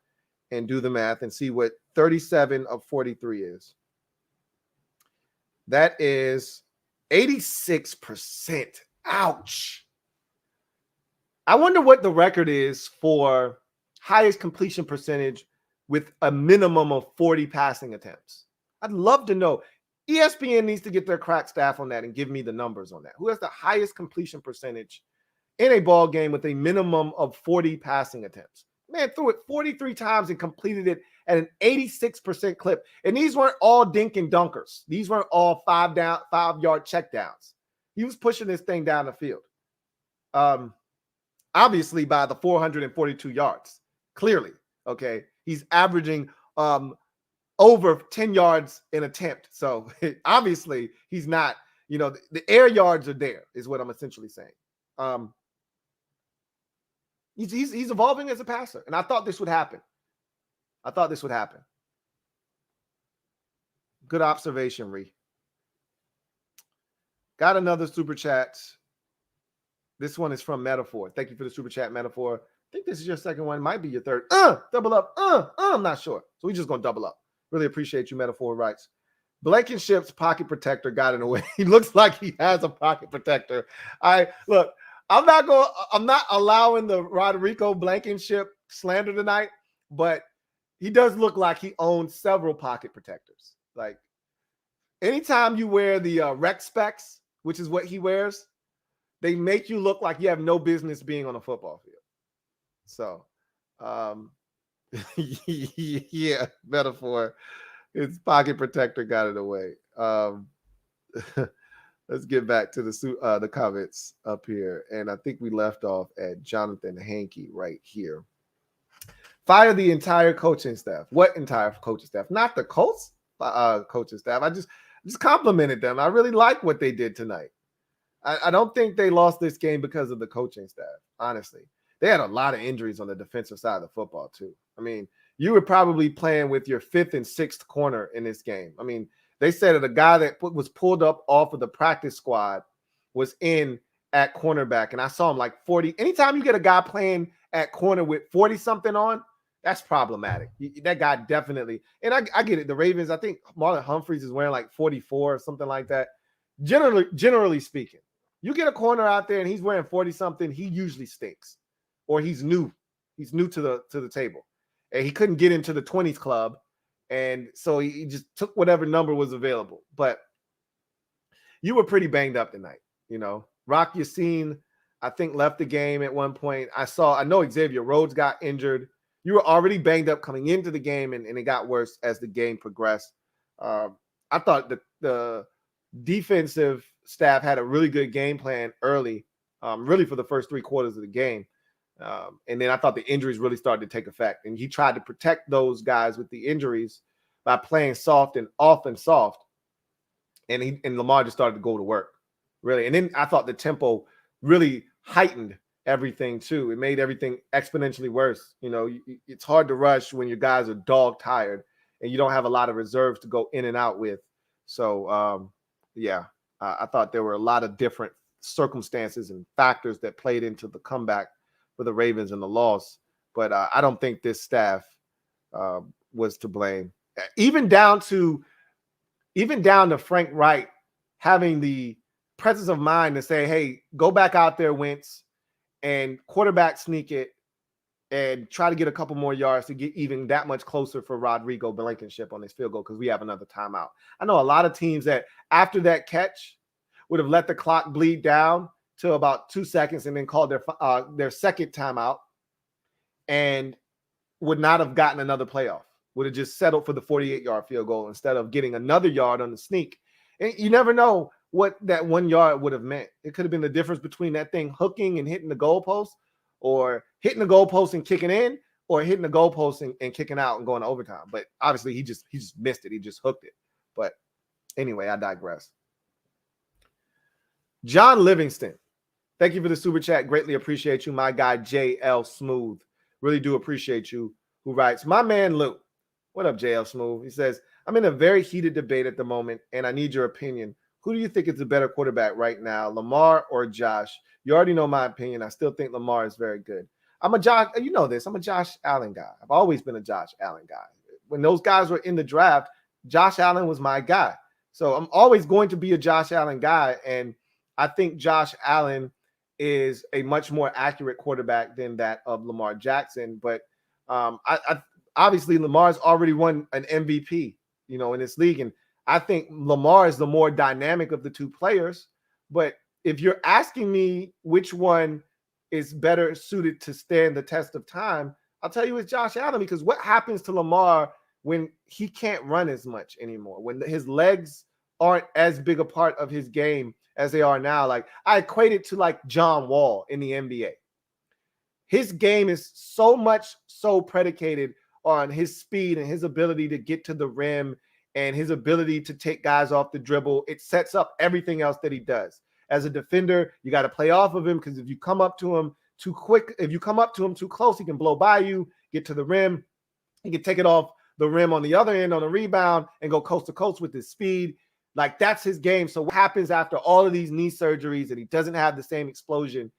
and do the math and see what 37 of 43 is. That is 86%. Ouch. I wonder what the record is for highest completion percentage with a minimum of 40 passing attempts. I'd love to know. ESPN needs to get their crack staff on that and give me the numbers on that. Who has the highest completion percentage in a ball game with a minimum of 40 passing attempts? Man threw it 43 times and completed it at an 86% clip. And these weren't all dink and dunkers. These weren't all 5-yard checkdowns. He was pushing this thing down the field. Obviously by the 442 yards. Clearly. Okay. He's averaging over 10 yards in attempt. So obviously he's not, the air yards are there is what I'm essentially saying. He's evolving as a passer, and I thought this would happen. Good observation, Ree. Got another super chat. This one is from Metaphor. Thank you for the super chat, Metaphor. I think this is your second one. Might be your third. Double up. I'm not sure. So we're just going to double up. Really appreciate you, Metaphor writes. Blankenship's pocket protector got in the way. He looks like he has a pocket protector. I'm not allowing the Rodrigo Blankenship slander tonight, but he does look like he owns several pocket protectors. Like anytime you wear the rec specs, which is what he wears, they make you look like you have no business being on a football field. So, yeah, Metaphor. His pocket protector got it away. Let's get back to the comments up here. And I think we left off at Jonathan Hankey right here. Fire the entire coaching staff. What entire coaching staff? Not the Colts coaching staff. I just complimented them. I really like what they did tonight. I don't think they lost this game because of the coaching staff, honestly. They had a lot of injuries on the defensive side of the football, too. I mean, you were probably playing with your 5th and 6th corner in this game. I mean, they said that a guy that was pulled up off of the practice squad was in at cornerback, and I saw him like 40. Anytime you get a guy playing at corner with 40-something on, that's problematic. That guy definitely, and I get it. The Ravens, I think Marlon Humphreys is wearing like 44 or something like that. Generally speaking, you get a corner out there and he's wearing 40-something, he usually stinks, or he's new. He's new to the table, and he couldn't get into the 20s club, and so he just took whatever number was available. But you were pretty banged up tonight, you know. Rock Yassin, I think, left the game at one point. I know Xavier Rhodes got injured. You were already banged up coming into the game, and it got worse as the game progressed. I thought the defensive staff had a really good game plan early, really for the first 3 quarters of the game. And then I thought the injuries really started to take effect. And he tried to protect those guys with the injuries by playing soft and often soft. And Lamar just started to go to work, really. And then I thought the tempo really heightened everything too. It made everything exponentially worse. You know, it's hard to rush when your guys are dog tired and you don't have a lot of reserves to go in and out with. So, I thought there were a lot of different circumstances and factors that played into the comeback for the Ravens and the loss. But I don't think this staff was to blame. Even down to Frank Wright having the presence of mind to say, hey, go back out there, Wentz, and quarterback sneak it and try to get a couple more yards to get even that much closer for Rodrigo Blankenship on his field goal because we have another timeout. I know a lot of teams that after that catch would have let the clock bleed down to about 2 seconds and then called their second timeout and would not have gotten another playoff, would have just settled for the 48-yard field goal instead of getting another yard on the sneak. And you never know what that 1 yard would have meant. It could have been the difference between that thing hooking and hitting the goalpost, or hitting the goalpost and kicking in, or hitting the goalpost and kicking out and going to overtime. But obviously he just missed it. He just hooked it. But anyway, I digress. John Livingston, thank you for the super chat. Greatly appreciate you. My guy, JL Smooth. Really do appreciate you. Who writes, my man, Lou. What up, JL Smooth? He says, I'm in a very heated debate at the moment, and I need your opinion. Who do you think is the better quarterback right now, Lamar or Josh? You already know my opinion. I still think Lamar is very good. I'm a Josh Allen guy. I've always been a Josh Allen guy. When those guys were in the draft, Josh Allen was my guy. So I'm always going to be a Josh Allen guy, and I think Josh Allen is a much more accurate quarterback than that of Lamar Jackson. But obviously Lamar's already won an MVP, in this league, and I think Lamar is the more dynamic of the two players. But if you're asking me which one is better suited to stand the test of time, I'll tell you it's Josh Allen, because what happens to Lamar when he can't run as much anymore, when his legs aren't as big a part of his game as they are now? Like, I equate it to like John Wall in the NBA. His game is so predicated on his speed and his ability to get to the rim and his ability to take guys off the dribble. It sets up everything else that he does. As a defender, you got to play off of him, because if you come up to him too quick, if you come up to him too close, he can blow by you, get to the rim. He can take it off the rim on the other end on a rebound and go coast to coast with his speed. Like, that's his game. So what happens after all of these knee surgeries and he doesn't have the same explosion?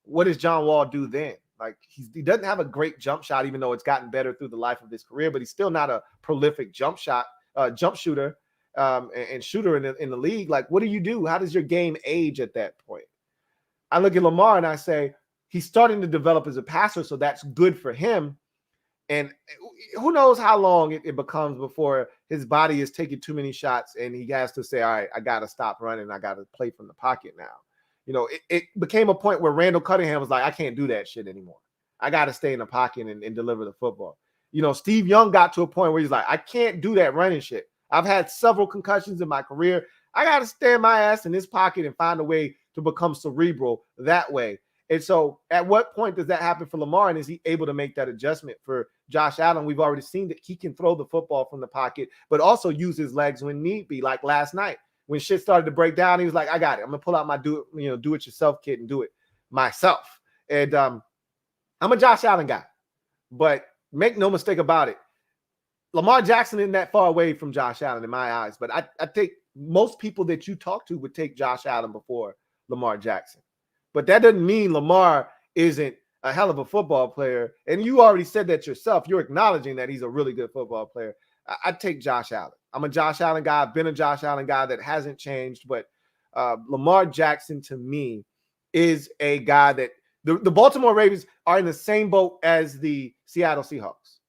What does John Wall do then? Like, he doesn't have a great jump shot, even though it's gotten better through the life of his career, but he's still not a prolific jump shooter and shooter in the league. Like, what do you do? How does your game age at that point? I look at Lamar and I say, he's starting to develop as a passer, so that's good for him. And who knows how long it becomes before his body is taking too many shots and he has to say, all right, I got to stop running. I got to play from the pocket now. It became a point where Randall Cunningham was like, I can't do that shit anymore. I got to stay in the pocket and deliver the football. Steve Young got to a point where he's like, I can't do that running shit. I've had several concussions in my career. I got to stand my ass in this pocket and find a way to become cerebral that way. And so at what point does that happen for Lamar? And is he able to make that adjustment? For Josh Allen, we've already seen that he can throw the football from the pocket, but also use his legs when need be. Like last night, when shit started to break down, he was like, I got it. I'm going to pull out my do it yourself kit and do it myself. And I'm a Josh Allen guy, but make no mistake about it. Lamar Jackson isn't that far away from Josh Allen in my eyes, but I think most people that you talk to would take Josh Allen before Lamar Jackson. But that doesn't mean Lamar isn't a hell of a football player. And you already said that yourself. You're acknowledging that he's a really good football player. I'd take Josh Allen. I'm a Josh Allen guy. I've been a Josh Allen guy that hasn't changed. But Lamar Jackson, to me, is a guy that the Baltimore Ravens are in the same boat as the Seattle Seahawks.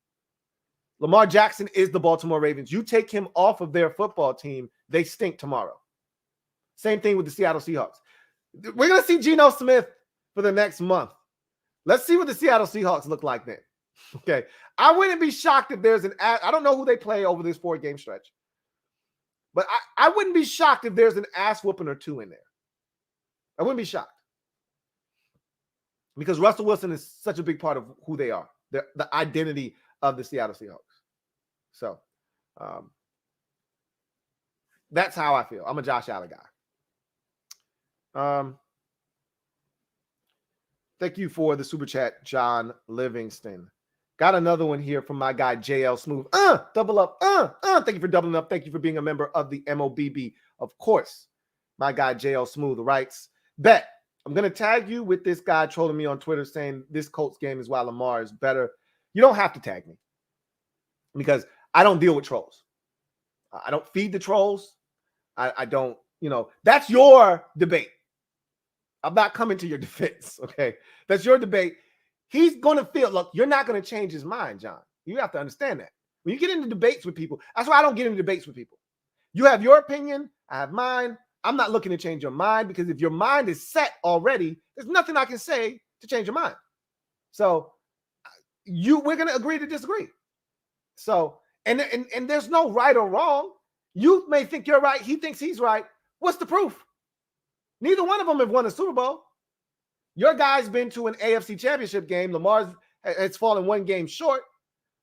Lamar Jackson is the Baltimore Ravens. You take him off of their football team, they stink tomorrow. Same thing with the Seattle Seahawks. We're going to see Geno Smith for the next month. Let's see what the Seattle Seahawks look like then. Okay. I wouldn't be shocked if there's I don't know who they play over this 4-game stretch, but I wouldn't be shocked if there's an ass whooping or two in there. I wouldn't be shocked because Russell Wilson is such a big part of who they are, the identity of the Seattle Seahawks. So that's how I feel. I'm a Josh Allen guy. Thank you for the super chat, John Livingston. Got another one here from my guy, JL Smooth. Double up. Thank you for doubling up. Thank you for being a member of the MOBB. Of course, my guy, JL Smooth writes, bet I'm going to tag you with this guy trolling me on Twitter saying this Colts game is why Lamar is better. You don't have to tag me because I don't deal with trolls. I don't feed the trolls. I don't, that's your debate. I'm not coming to your defense, okay? That's your debate. He's going to feel, look, you're not going to change his mind, John. You have to understand that. When you get into debates with people, that's why I don't get into debates with people. You have your opinion, I have mine. I'm not looking to change your mind because if your mind is set already, there's nothing I can say to change your mind. So we're going to agree to disagree. So, and there's no right or wrong. You may think you're right. He thinks he's right. What's the proof? Neither one of them have won a Super Bowl. Your guy's been to an AFC championship game. Lamar has fallen one game short,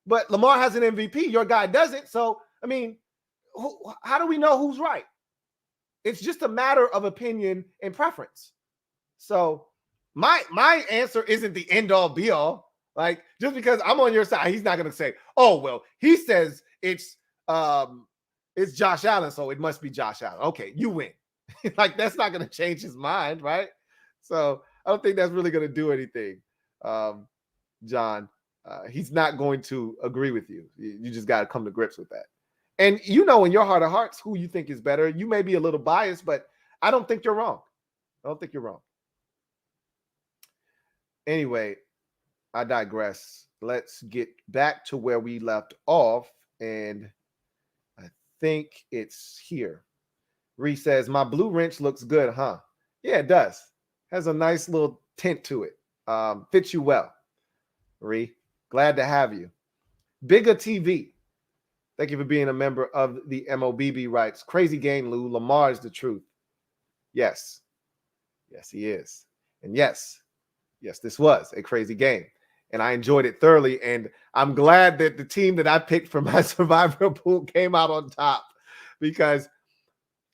but Lamar has an MVP. Your guy doesn't. So, I mean, how do we know who's right? It's just a matter of opinion and preference. So my answer isn't the end all be all. Like, just because I'm on your side, he's not going to say, oh, well, he says it's Josh Allen, so it must be Josh Allen. Okay, you win. Like, that's not going to change his mind, right? So I don't think that's really going to do anything, John. He's not going to agree with you. You just got to come to grips with that. And in your heart of hearts who you think is better. You may be a little biased, but I don't think you're wrong. Anyway, I digress. Let's get back to where we left off, and I think it's here. Reese says, my blue wrench looks good, huh? Yeah, it does. Has a nice little tint to it. Fits you well. Ree, glad to have you. Bigger TV. Thank you for being a member of the MOBB writes. Crazy game, Lou. Lamar is the truth. Yes. Yes, he is. And yes, this was a crazy game. And I enjoyed it thoroughly. And I'm glad that the team that I picked for my survivor pool came out on top, because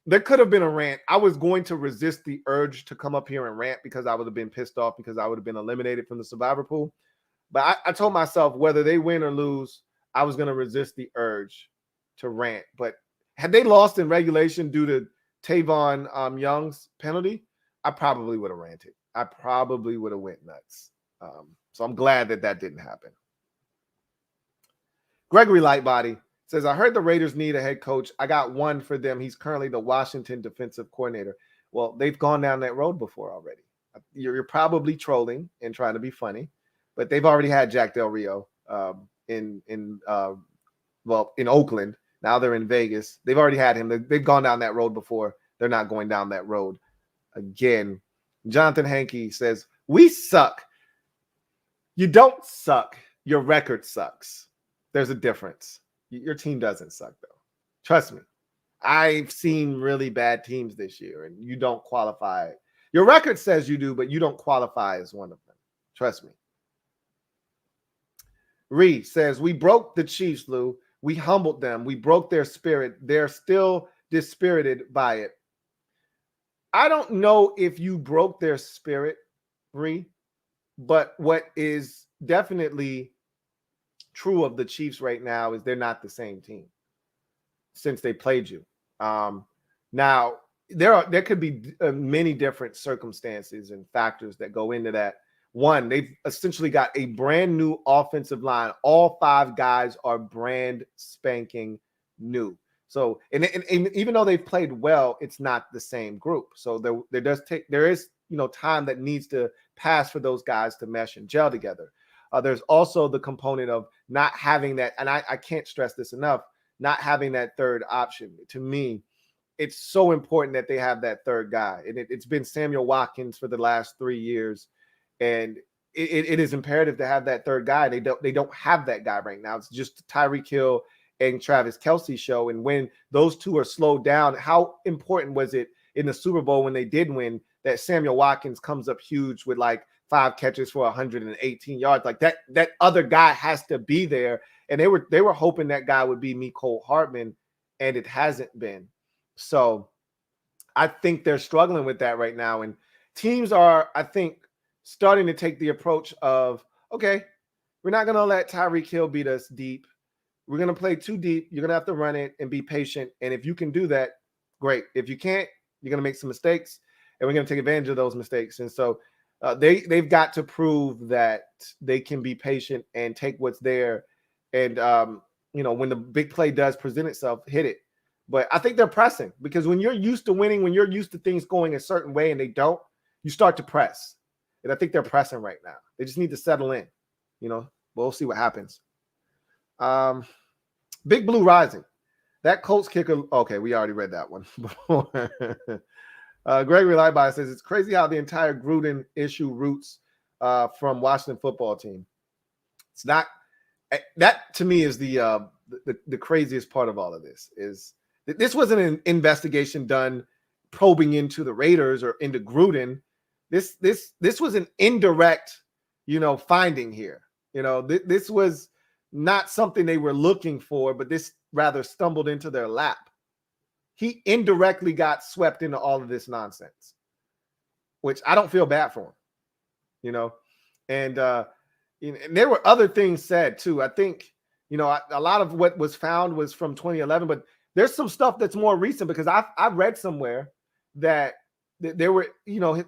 there could have been a rant. I was going to resist the urge to come up here and rant because I would have been pissed off because I would have been eliminated from the survivor pool. But I told myself whether they win or lose, I was going to resist the urge to rant. But had they lost in regulation due to Tavon Young's penalty, I probably would have ranted. I probably would have went nuts. So I'm glad that didn't happen. Gregory Lightbody says, I heard the Raiders need a head coach. I got one for them. He's currently the Washington defensive coordinator. Well, they've gone down that road before already. You're probably trolling and trying to be funny, but they've already had Jack Del Rio in Oakland. Now they're in Vegas. They've already had him. They've gone down that road before. They're not going down that road again. Jonathan Hankey says, we suck. You don't suck. Your record sucks. There's a difference. Your team doesn't suck, though. Trust me. I've seen really bad teams this year, and you don't qualify. Your record says you do, but you don't qualify as one of them. Trust me. Reed says, we broke the Chiefs, Lou. We humbled them. We broke their spirit. They're still dispirited by it. I don't know if you broke their spirit, Reed, but what is definitely true of the Chiefs right now is they're not the same team since they played you. Now, there could be many different circumstances and factors that go into that. One, they've essentially got a brand new offensive line. All 5 guys are brand spanking new. So, and even though they've played well, it's not the same group. So there is time that needs to pass for those guys to mesh and gel together. There's also the component of not having that, and I can't stress this enough, not having that third option. To me, it's so important that they have that third guy. And it's been Samuel Watkins for the last 3 years. And it is imperative to have that third guy. They don't have that guy right now. It's just Tyreek Hill and Travis Kelce show. And when those two are slowed down, how important was it in the Super Bowl when they did win that Samuel Watkins comes up huge with like 5 catches for 118 yards? Like that other guy has to be there. And they were hoping that guy would be Mecole Hardman, and it hasn't been. So I think they're struggling with that right now. And teams are, I think, starting to take the approach of, okay, we're not going to let Tyreek Hill beat us deep. We're going to play too deep. You're going to have to run it and be patient. And if you can do that, great. If you can't, you're going to make some mistakes, and we're going to take advantage of those mistakes. And so they've got to prove that they can be patient and take what's there. And, when the big play does present itself, hit it. But I think they're pressing, because when you're used to winning, when you're used to things going a certain way and they don't, you start to press. And I think they're pressing right now. They just need to settle in. We'll see what happens. Big Blue Rising. That Colts kicker. Okay, we already read that one. Gregory Lightby says, it's crazy how the entire Gruden issue roots from Washington football team. It's not. That to me is the craziest part of all of this. Is this wasn't an investigation done probing into the Raiders or into Gruden. This was an indirect, finding here. This was not something they were looking for, but this rather stumbled into their lap. He indirectly got swept into all of this nonsense, which I don't feel bad for him. And there were other things said too. I think, a lot of what was found was from 2011, but there's some stuff that's more recent, because I read somewhere that there were,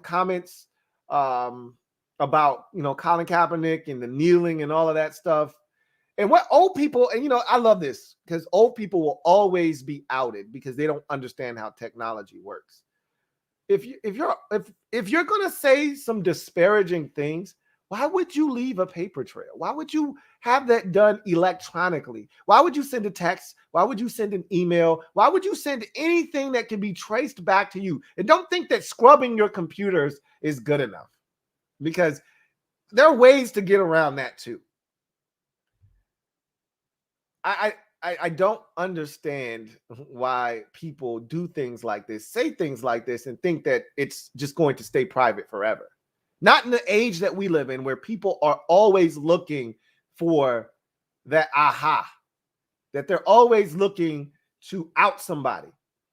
comments about, Colin Kaepernick and the kneeling and all of that stuff. And what old people, and I love this, because old people will always be outed because they don't understand how technology works. If you're going to say some disparaging things, why would you leave a paper trail? Why would you have that done electronically? Why would you send a text? Why would you send an email? Why would you send anything that can be traced back to you? And don't think that scrubbing your computers is good enough, because there are ways to get around that too. I don't understand why people do things like this, say things like this, and think that it's just going to stay private forever. Not in the age that we live in, where people are always looking for that aha, that they're always looking to out somebody.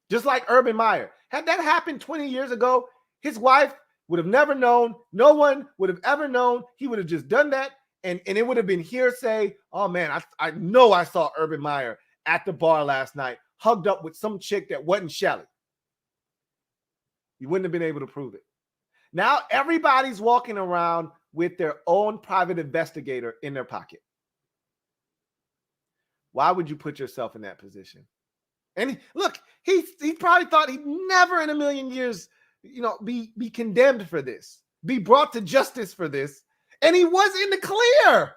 Just like Urban Meyer. Had that happened 20 years ago, his wife would have never known. No one would have ever known. He would have just done that. And it would have been hearsay. Oh, man, I know I saw Urban Meyer at the bar last night, hugged up with some chick that wasn't Shelly. You wouldn't have been able to prove it. Now everybody's walking around with their own private investigator in their pocket. Why would you put yourself in that position? And look, he probably thought he'd never in a million years, be condemned for this, be brought to justice for this. And he was in the clear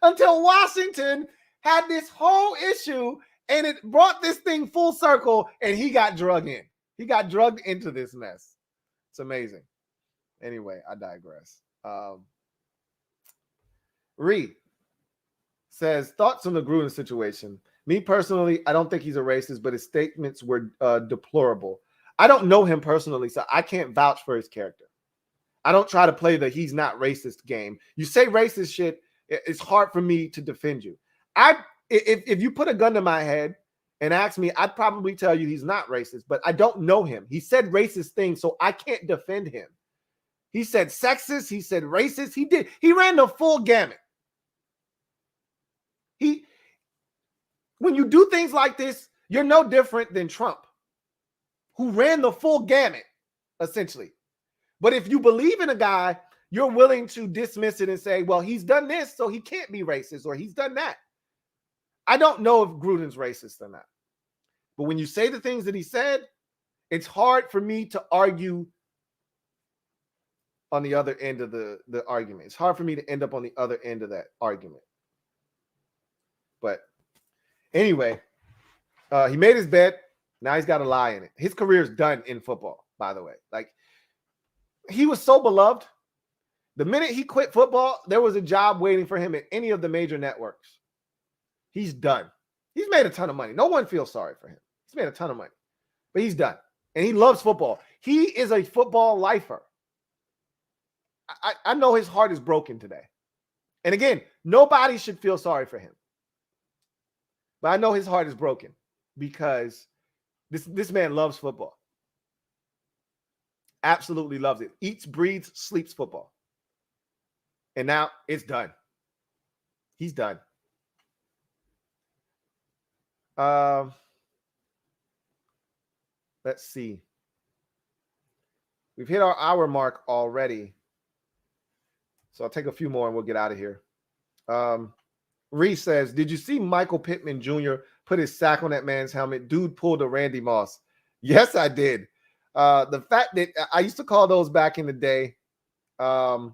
until Washington had this whole issue, and it brought this thing full circle, and he got drugged in. He got drugged into this mess. It's amazing. Anyway, I digress. Reed says, thoughts on the Gruden situation. Me personally, I don't think he's a racist, but his statements were deplorable. I don't know him personally, so I can't vouch for his character. I don't try to play the he's not racist game. You say racist shit, it's hard for me to defend you. If you put a gun to my head and ask me, I'd probably tell you he's not racist, but I don't know him. He said racist things, so I can't defend him. He said sexist. He said racist. He ran the full gamut. When you do things like this, you're no different than Trump, who ran the full gamut, essentially. But if you believe in a guy, you're willing to dismiss it and say, well, he's done this, so he can't be racist, or he's done that. I don't know if Gruden's racist or not. But when you say the things that he said, it's hard for me to argue on the other end of the argument. It's hard for me to end up on the other end of that argument. But anyway, he made his bed. Now he's got to lie in it. His career is done in football, by the way. Like, he was so beloved. The minute he quit football, there was a job waiting for him at any of the major networks. He's done. He's made a ton of money. No one feels sorry for him. He's made a ton of money. But he's done. And he loves football. He is a football lifer. I know his heart is broken today. And again, nobody should feel sorry for him. But I know his heart is broken because this man loves football. Absolutely loves it. Eats, breathes, sleeps football. And now it's done. He's done. Let's see. We've hit our hour mark already. So I'll take a few more and we'll get out of here. Reese says, did you see Michael Pittman Jr. put his sack on that man's helmet? Dude pulled a Randy Moss. Yes, I did. The fact that I used to call those back in the day. I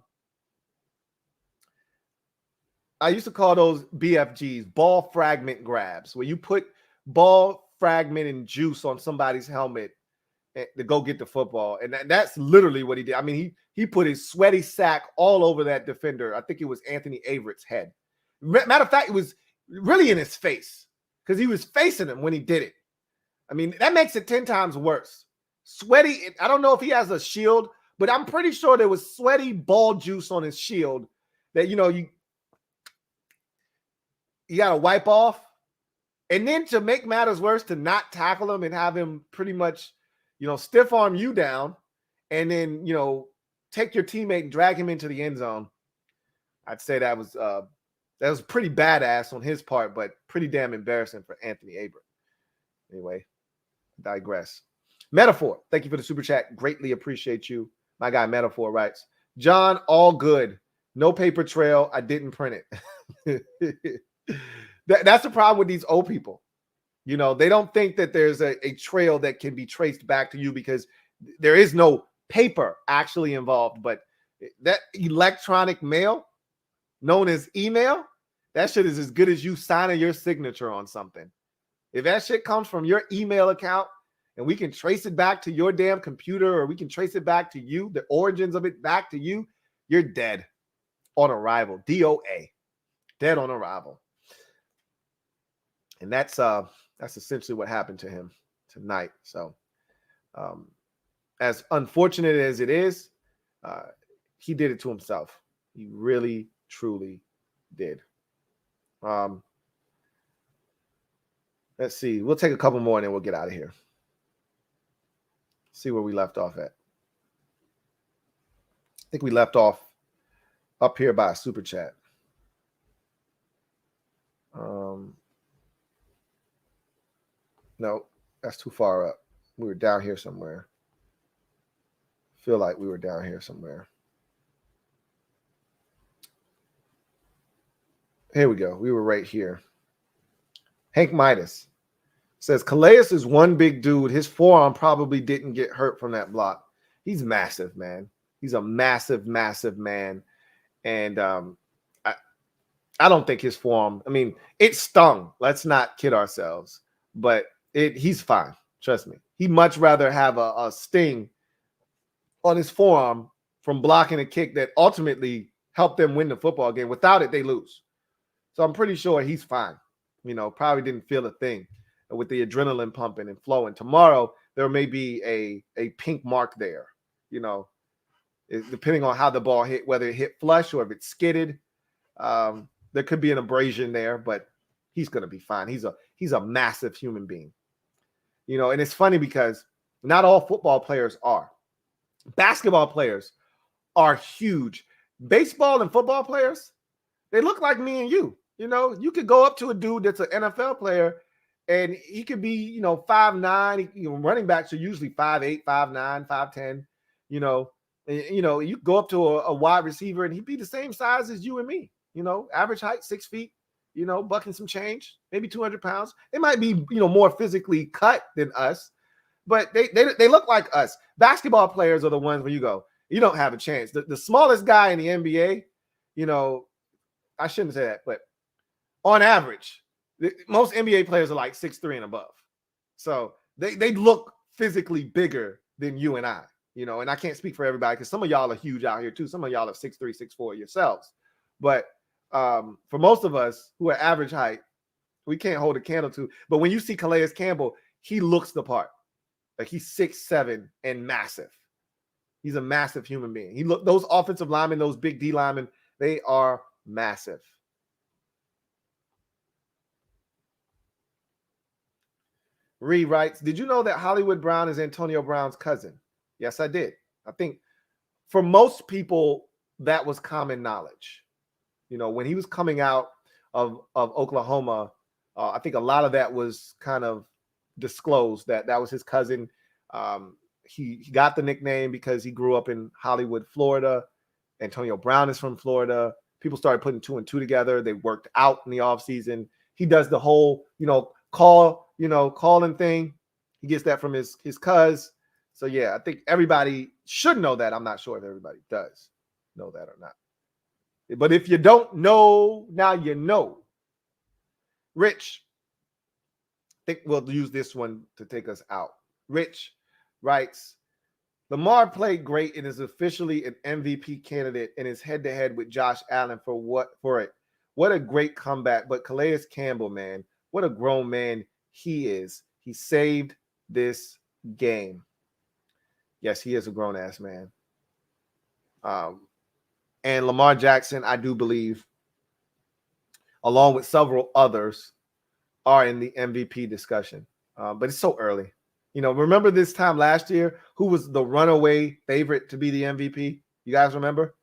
used to call those BFGs, ball fragment grabs, where you put ball fragment and juice on somebody's helmet to go get the football. And that's literally what he did. I mean, he put his sweaty sack all over that defender. I think it was Anthony Averett's head. Matter of fact, it was really in his face because he was facing him when he did it. I mean, that makes it 10 times worse. Sweaty. I don't know if he has a shield, but I'm pretty sure there was sweaty ball juice on his shield that, you got to wipe off. And then to make matters worse, to not tackle him and have him pretty much, stiff arm you down and then, take your teammate and drag him into the end zone. I'd say that was pretty badass on his part, but pretty damn embarrassing for Anthony Averett. Anyway, digress. Metaphor, thank you for the super chat. Greatly appreciate you. My guy Metaphor writes, John, all good. No paper trail. I didn't print it. That's the problem with these old people. They don't think that there's a trail that can be traced back to you because there is no paper actually involved. But that electronic mail, known as email, that shit is as good as you signing your signature on something. If that shit comes from your email account and we can trace it back to your damn computer or we can trace it back to you, the origins of it back to you, you're dead on arrival. DOA. Dead on arrival. And that's essentially what happened to him tonight. So as unfortunate as it is, he did it to himself. He really, truly did. Let's see. We'll take a couple more and then we'll get out of here. See where we left off at. I think we left off up here by a super chat. No, that's too far up. We were down here somewhere. Feel like we were down here somewhere. Here we go. We were right here. Hank Midas says, Calais is one big dude. His forearm probably didn't get hurt from that block. He's massive, man. He's a massive, massive man. And I don't think his forearm, it stung. Let's not kid ourselves. But he's fine. Trust me. He'd much rather have a sting on his forearm from blocking a kick that ultimately helped them win the football game. Without it, they lose. So I'm pretty sure he's fine Probably didn't feel a thing with the adrenaline pumping and flowing. Tomorrow, there may be a pink mark there, depending on how the ball hit, whether it hit flush or if it skidded. There could be an abrasion there, but he's going to be fine. He's a massive human being, and it's funny because not all football players are. Basketball players are huge. Baseball and football players, they look like me and you. You could go up to a dude that's an NFL player and he could be, 5'9". Running backs are usually 5'8", 5'9", 5'10", you go up to a wide receiver and he'd be the same size as you and me, average height, 6 feet, bucking some change, maybe 200 pounds. They might be, more physically cut than us, but they look like us. Basketball players are the ones where you go, you don't have a chance. The smallest guy in the NBA, I shouldn't say that, but on average, most NBA players are like 6'3" and above. So they look physically bigger than you and I, and I can't speak for everybody because some of y'all are huge out here too. Some of y'all are 6'3", 6'4" yourselves. But for most of us who are average height, we can't hold a candle to. But when you see Calais Campbell, he looks the part. Like he's 6'7" and massive. He's a massive human being. Those offensive linemen, those big D linemen, they are massive. Ree writes, did you know that Hollywood Brown is Antonio Brown's cousin? Yes, I did. I think for most people, that was common knowledge. When he was coming out of Oklahoma, I think a lot of that was kind of disclosed that was his cousin. He got the nickname because he grew up in Hollywood, Florida. Antonio Brown is from Florida. People started putting 2 and 2 together. They worked out in the offseason. He does the whole, calling thing. He gets that from his cuz. So yeah, I think everybody should know that. I'm not sure if everybody does know that or not. But if you don't know, now you know. Rich, I think we'll use this one to take us out. Rich writes, Lamar played great and is officially an MVP candidate in his head-to-head with Josh Allen for it. What a great comeback. But Calais Campbell, man, what a grown man he is. He saved this game. Yes, he is a grown-ass man. And Lamar Jackson, I do believe, along with several others, are in the MVP discussion. But it's so early. Remember this time last year, who was the runaway favorite to be the MVP? You guys remember?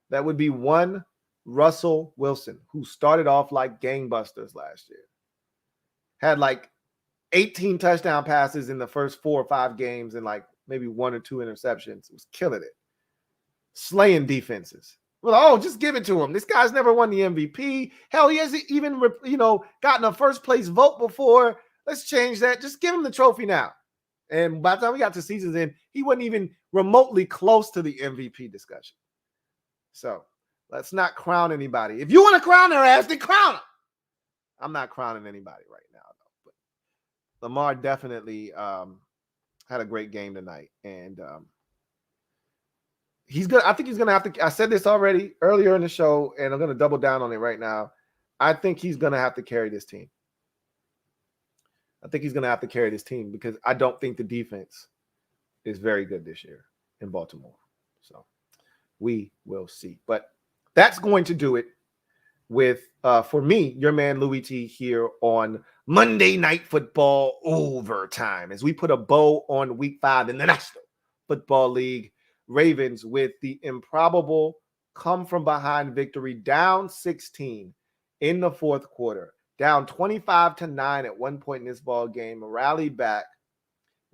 That would be one Russell Wilson, who started off like gangbusters last year. Had like 18 touchdown passes in the first 4 or 5 games and like maybe 1 or 2 interceptions. It was killing it. Slaying defenses. Well, just give it to him. This guy's never won the MVP. Hell, he hasn't even, gotten a first place vote before. Let's change that. Just give him the trophy now. And by the time we got to season's end, he wasn't even remotely close to the MVP discussion. So let's not crown anybody. If you want to crown their ass, then crown them. I'm not crowning anybody right now, though. But Lamar definitely had a great game tonight. And he's good. I think he's going to have to. I said this already earlier in the show, and I'm going to double down on it right now. I think he's going to have to carry this team. Because I don't think the defense is very good this year in Baltimore. So we will see. But that's going to do it with, for me, your man Louie T here on Monday Night Football Overtime as we put a bow on Week 5 in the National Football League. Ravens with the improbable come-from-behind victory, down 16 in the fourth quarter. Down 25-9 at one point in this ball game, rally back,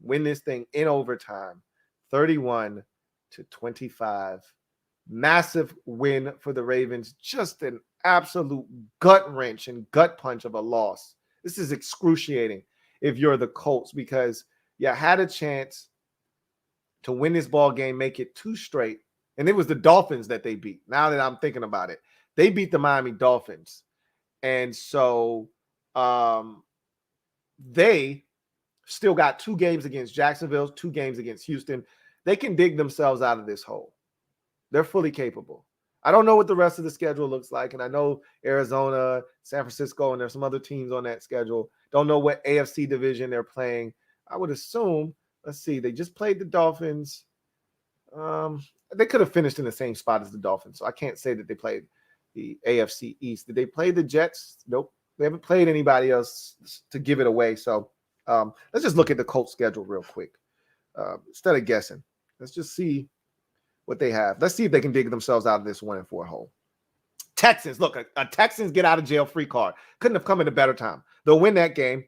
win this thing in overtime, 31-25. Massive win for the Ravens. Just an absolute gut wrench and gut punch of a loss. This is excruciating if you're the Colts because you had a chance to win this ball game, make it 2 straight, and it was the Dolphins that they beat. Now that I'm thinking about it, they beat the Miami Dolphins. And so they still got 2 games against Jacksonville, 2 games against Houston. They can dig themselves out of this hole. They're fully capable. I don't know what the rest of the schedule looks like. And I know Arizona, San Francisco, and there's some other teams on that schedule. Don't know what AFC division they're playing. I would assume, let's see, they just played the Dolphins. They could have finished in the same spot as the Dolphins. So I can't say that they played the AFC East. Did they play the Jets? Nope. They haven't played anybody else to give it away. So let's just look at the Colts schedule real quick. Instead of guessing, let's just see what they have. Let's see if they can dig themselves out of this 1-4 hole. Texans, look, a Texans get out of jail free card. Couldn't have come at a better time. They'll win that game.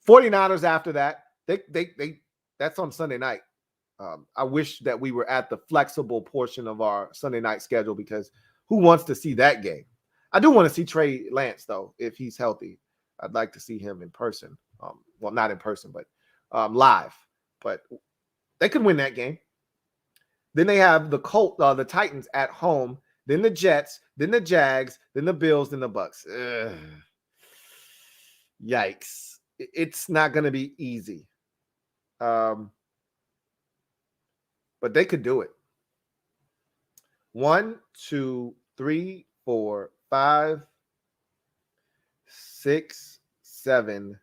49ers after that. That's on Sunday night. I wish that we were at the flexible portion of our Sunday night schedule, because who wants to see that game? I do want to see Trey Lance, though, if he's healthy. I'd like to see him in person. Well, not in person, but live. But they could win that game. Then they have the Titans at home, then the Jets, then the Jags, then the Bills, then the Bucks. Ugh. Yikes. It's not going to be easy. But they could do it. 1, 2, 3, 4, 5, 6, 7,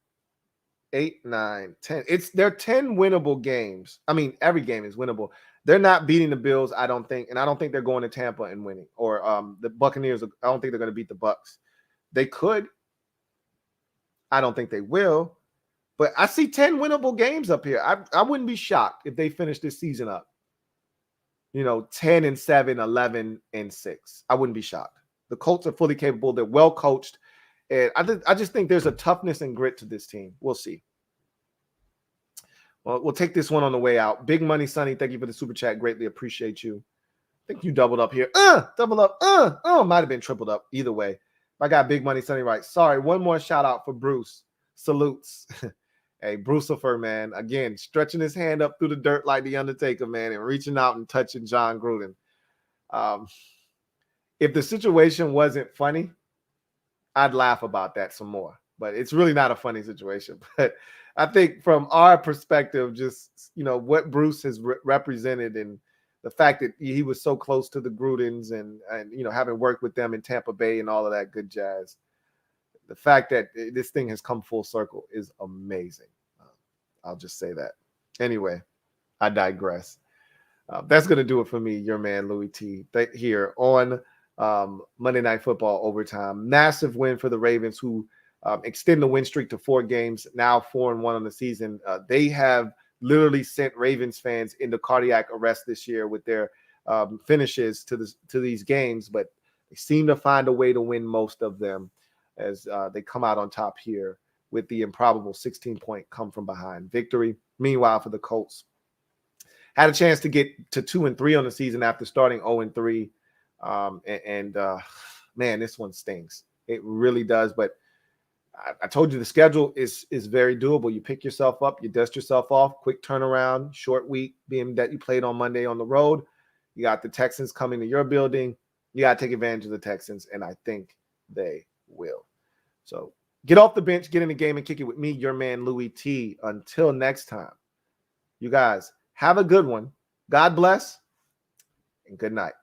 8, 9, 10. They're 10 winnable games. I mean, every game is winnable. They're not beating the Bills, I don't think, and I don't think they're going to Tampa and winning. Or the Buccaneers, I don't think they're going to beat the Bucks. They could. I don't think they will. But I see 10 winnable games up here. I wouldn't be shocked if they finish this season up. 10-7, 11-6. I wouldn't be shocked. The Colts are fully capable. They're well coached. And I just think there's a toughness and grit to this team. We'll see. Well, we'll take this one on the way out. Big Money Sonny, thank you for the super chat. Greatly appreciate you. I think you doubled up here. Doubled up. Might have been tripled up. Either way. I got Big Money Sonny right. Sorry, one more shout out for Bruce. Salutes. Hey, Brucifer, man. Again, stretching his hand up through the dirt like the Undertaker, man, and reaching out and touching John Gruden. If the situation wasn't funny, I'd laugh about that some more. But it's really not a funny situation. But I think from our perspective, just, what Bruce has represented, and the fact that he was so close to the Grudens and having worked with them in Tampa Bay and all of that good jazz, the fact that this thing has come full circle is amazing. I'll just say that. Anyway, I digress. That's going to do it for me, your man, Louie T, here on Monday Night Football Overtime. Massive win for the Ravens, who extend the win streak to 4 games, now 4-1 on the season. They have literally sent Ravens fans into cardiac arrest this year with their finishes to these games, but they seem to find a way to win most of them as they come out on top here with the improbable 16-point come from behind victory. Meanwhile, for the Colts, had a chance to get to 2-3 on the season after starting 0-3. Man, this one stings. It really does. But I told you the schedule is very doable. You pick yourself up, you dust yourself off, quick turnaround, short week, being that you played on Monday on the road. You got the Texans coming to your building. You got to take advantage of the Texans, and I think they will. So get off the bench, get in the game, and kick it with me, your man, Louie T. Until next time, you guys have a good one. God bless, and good night.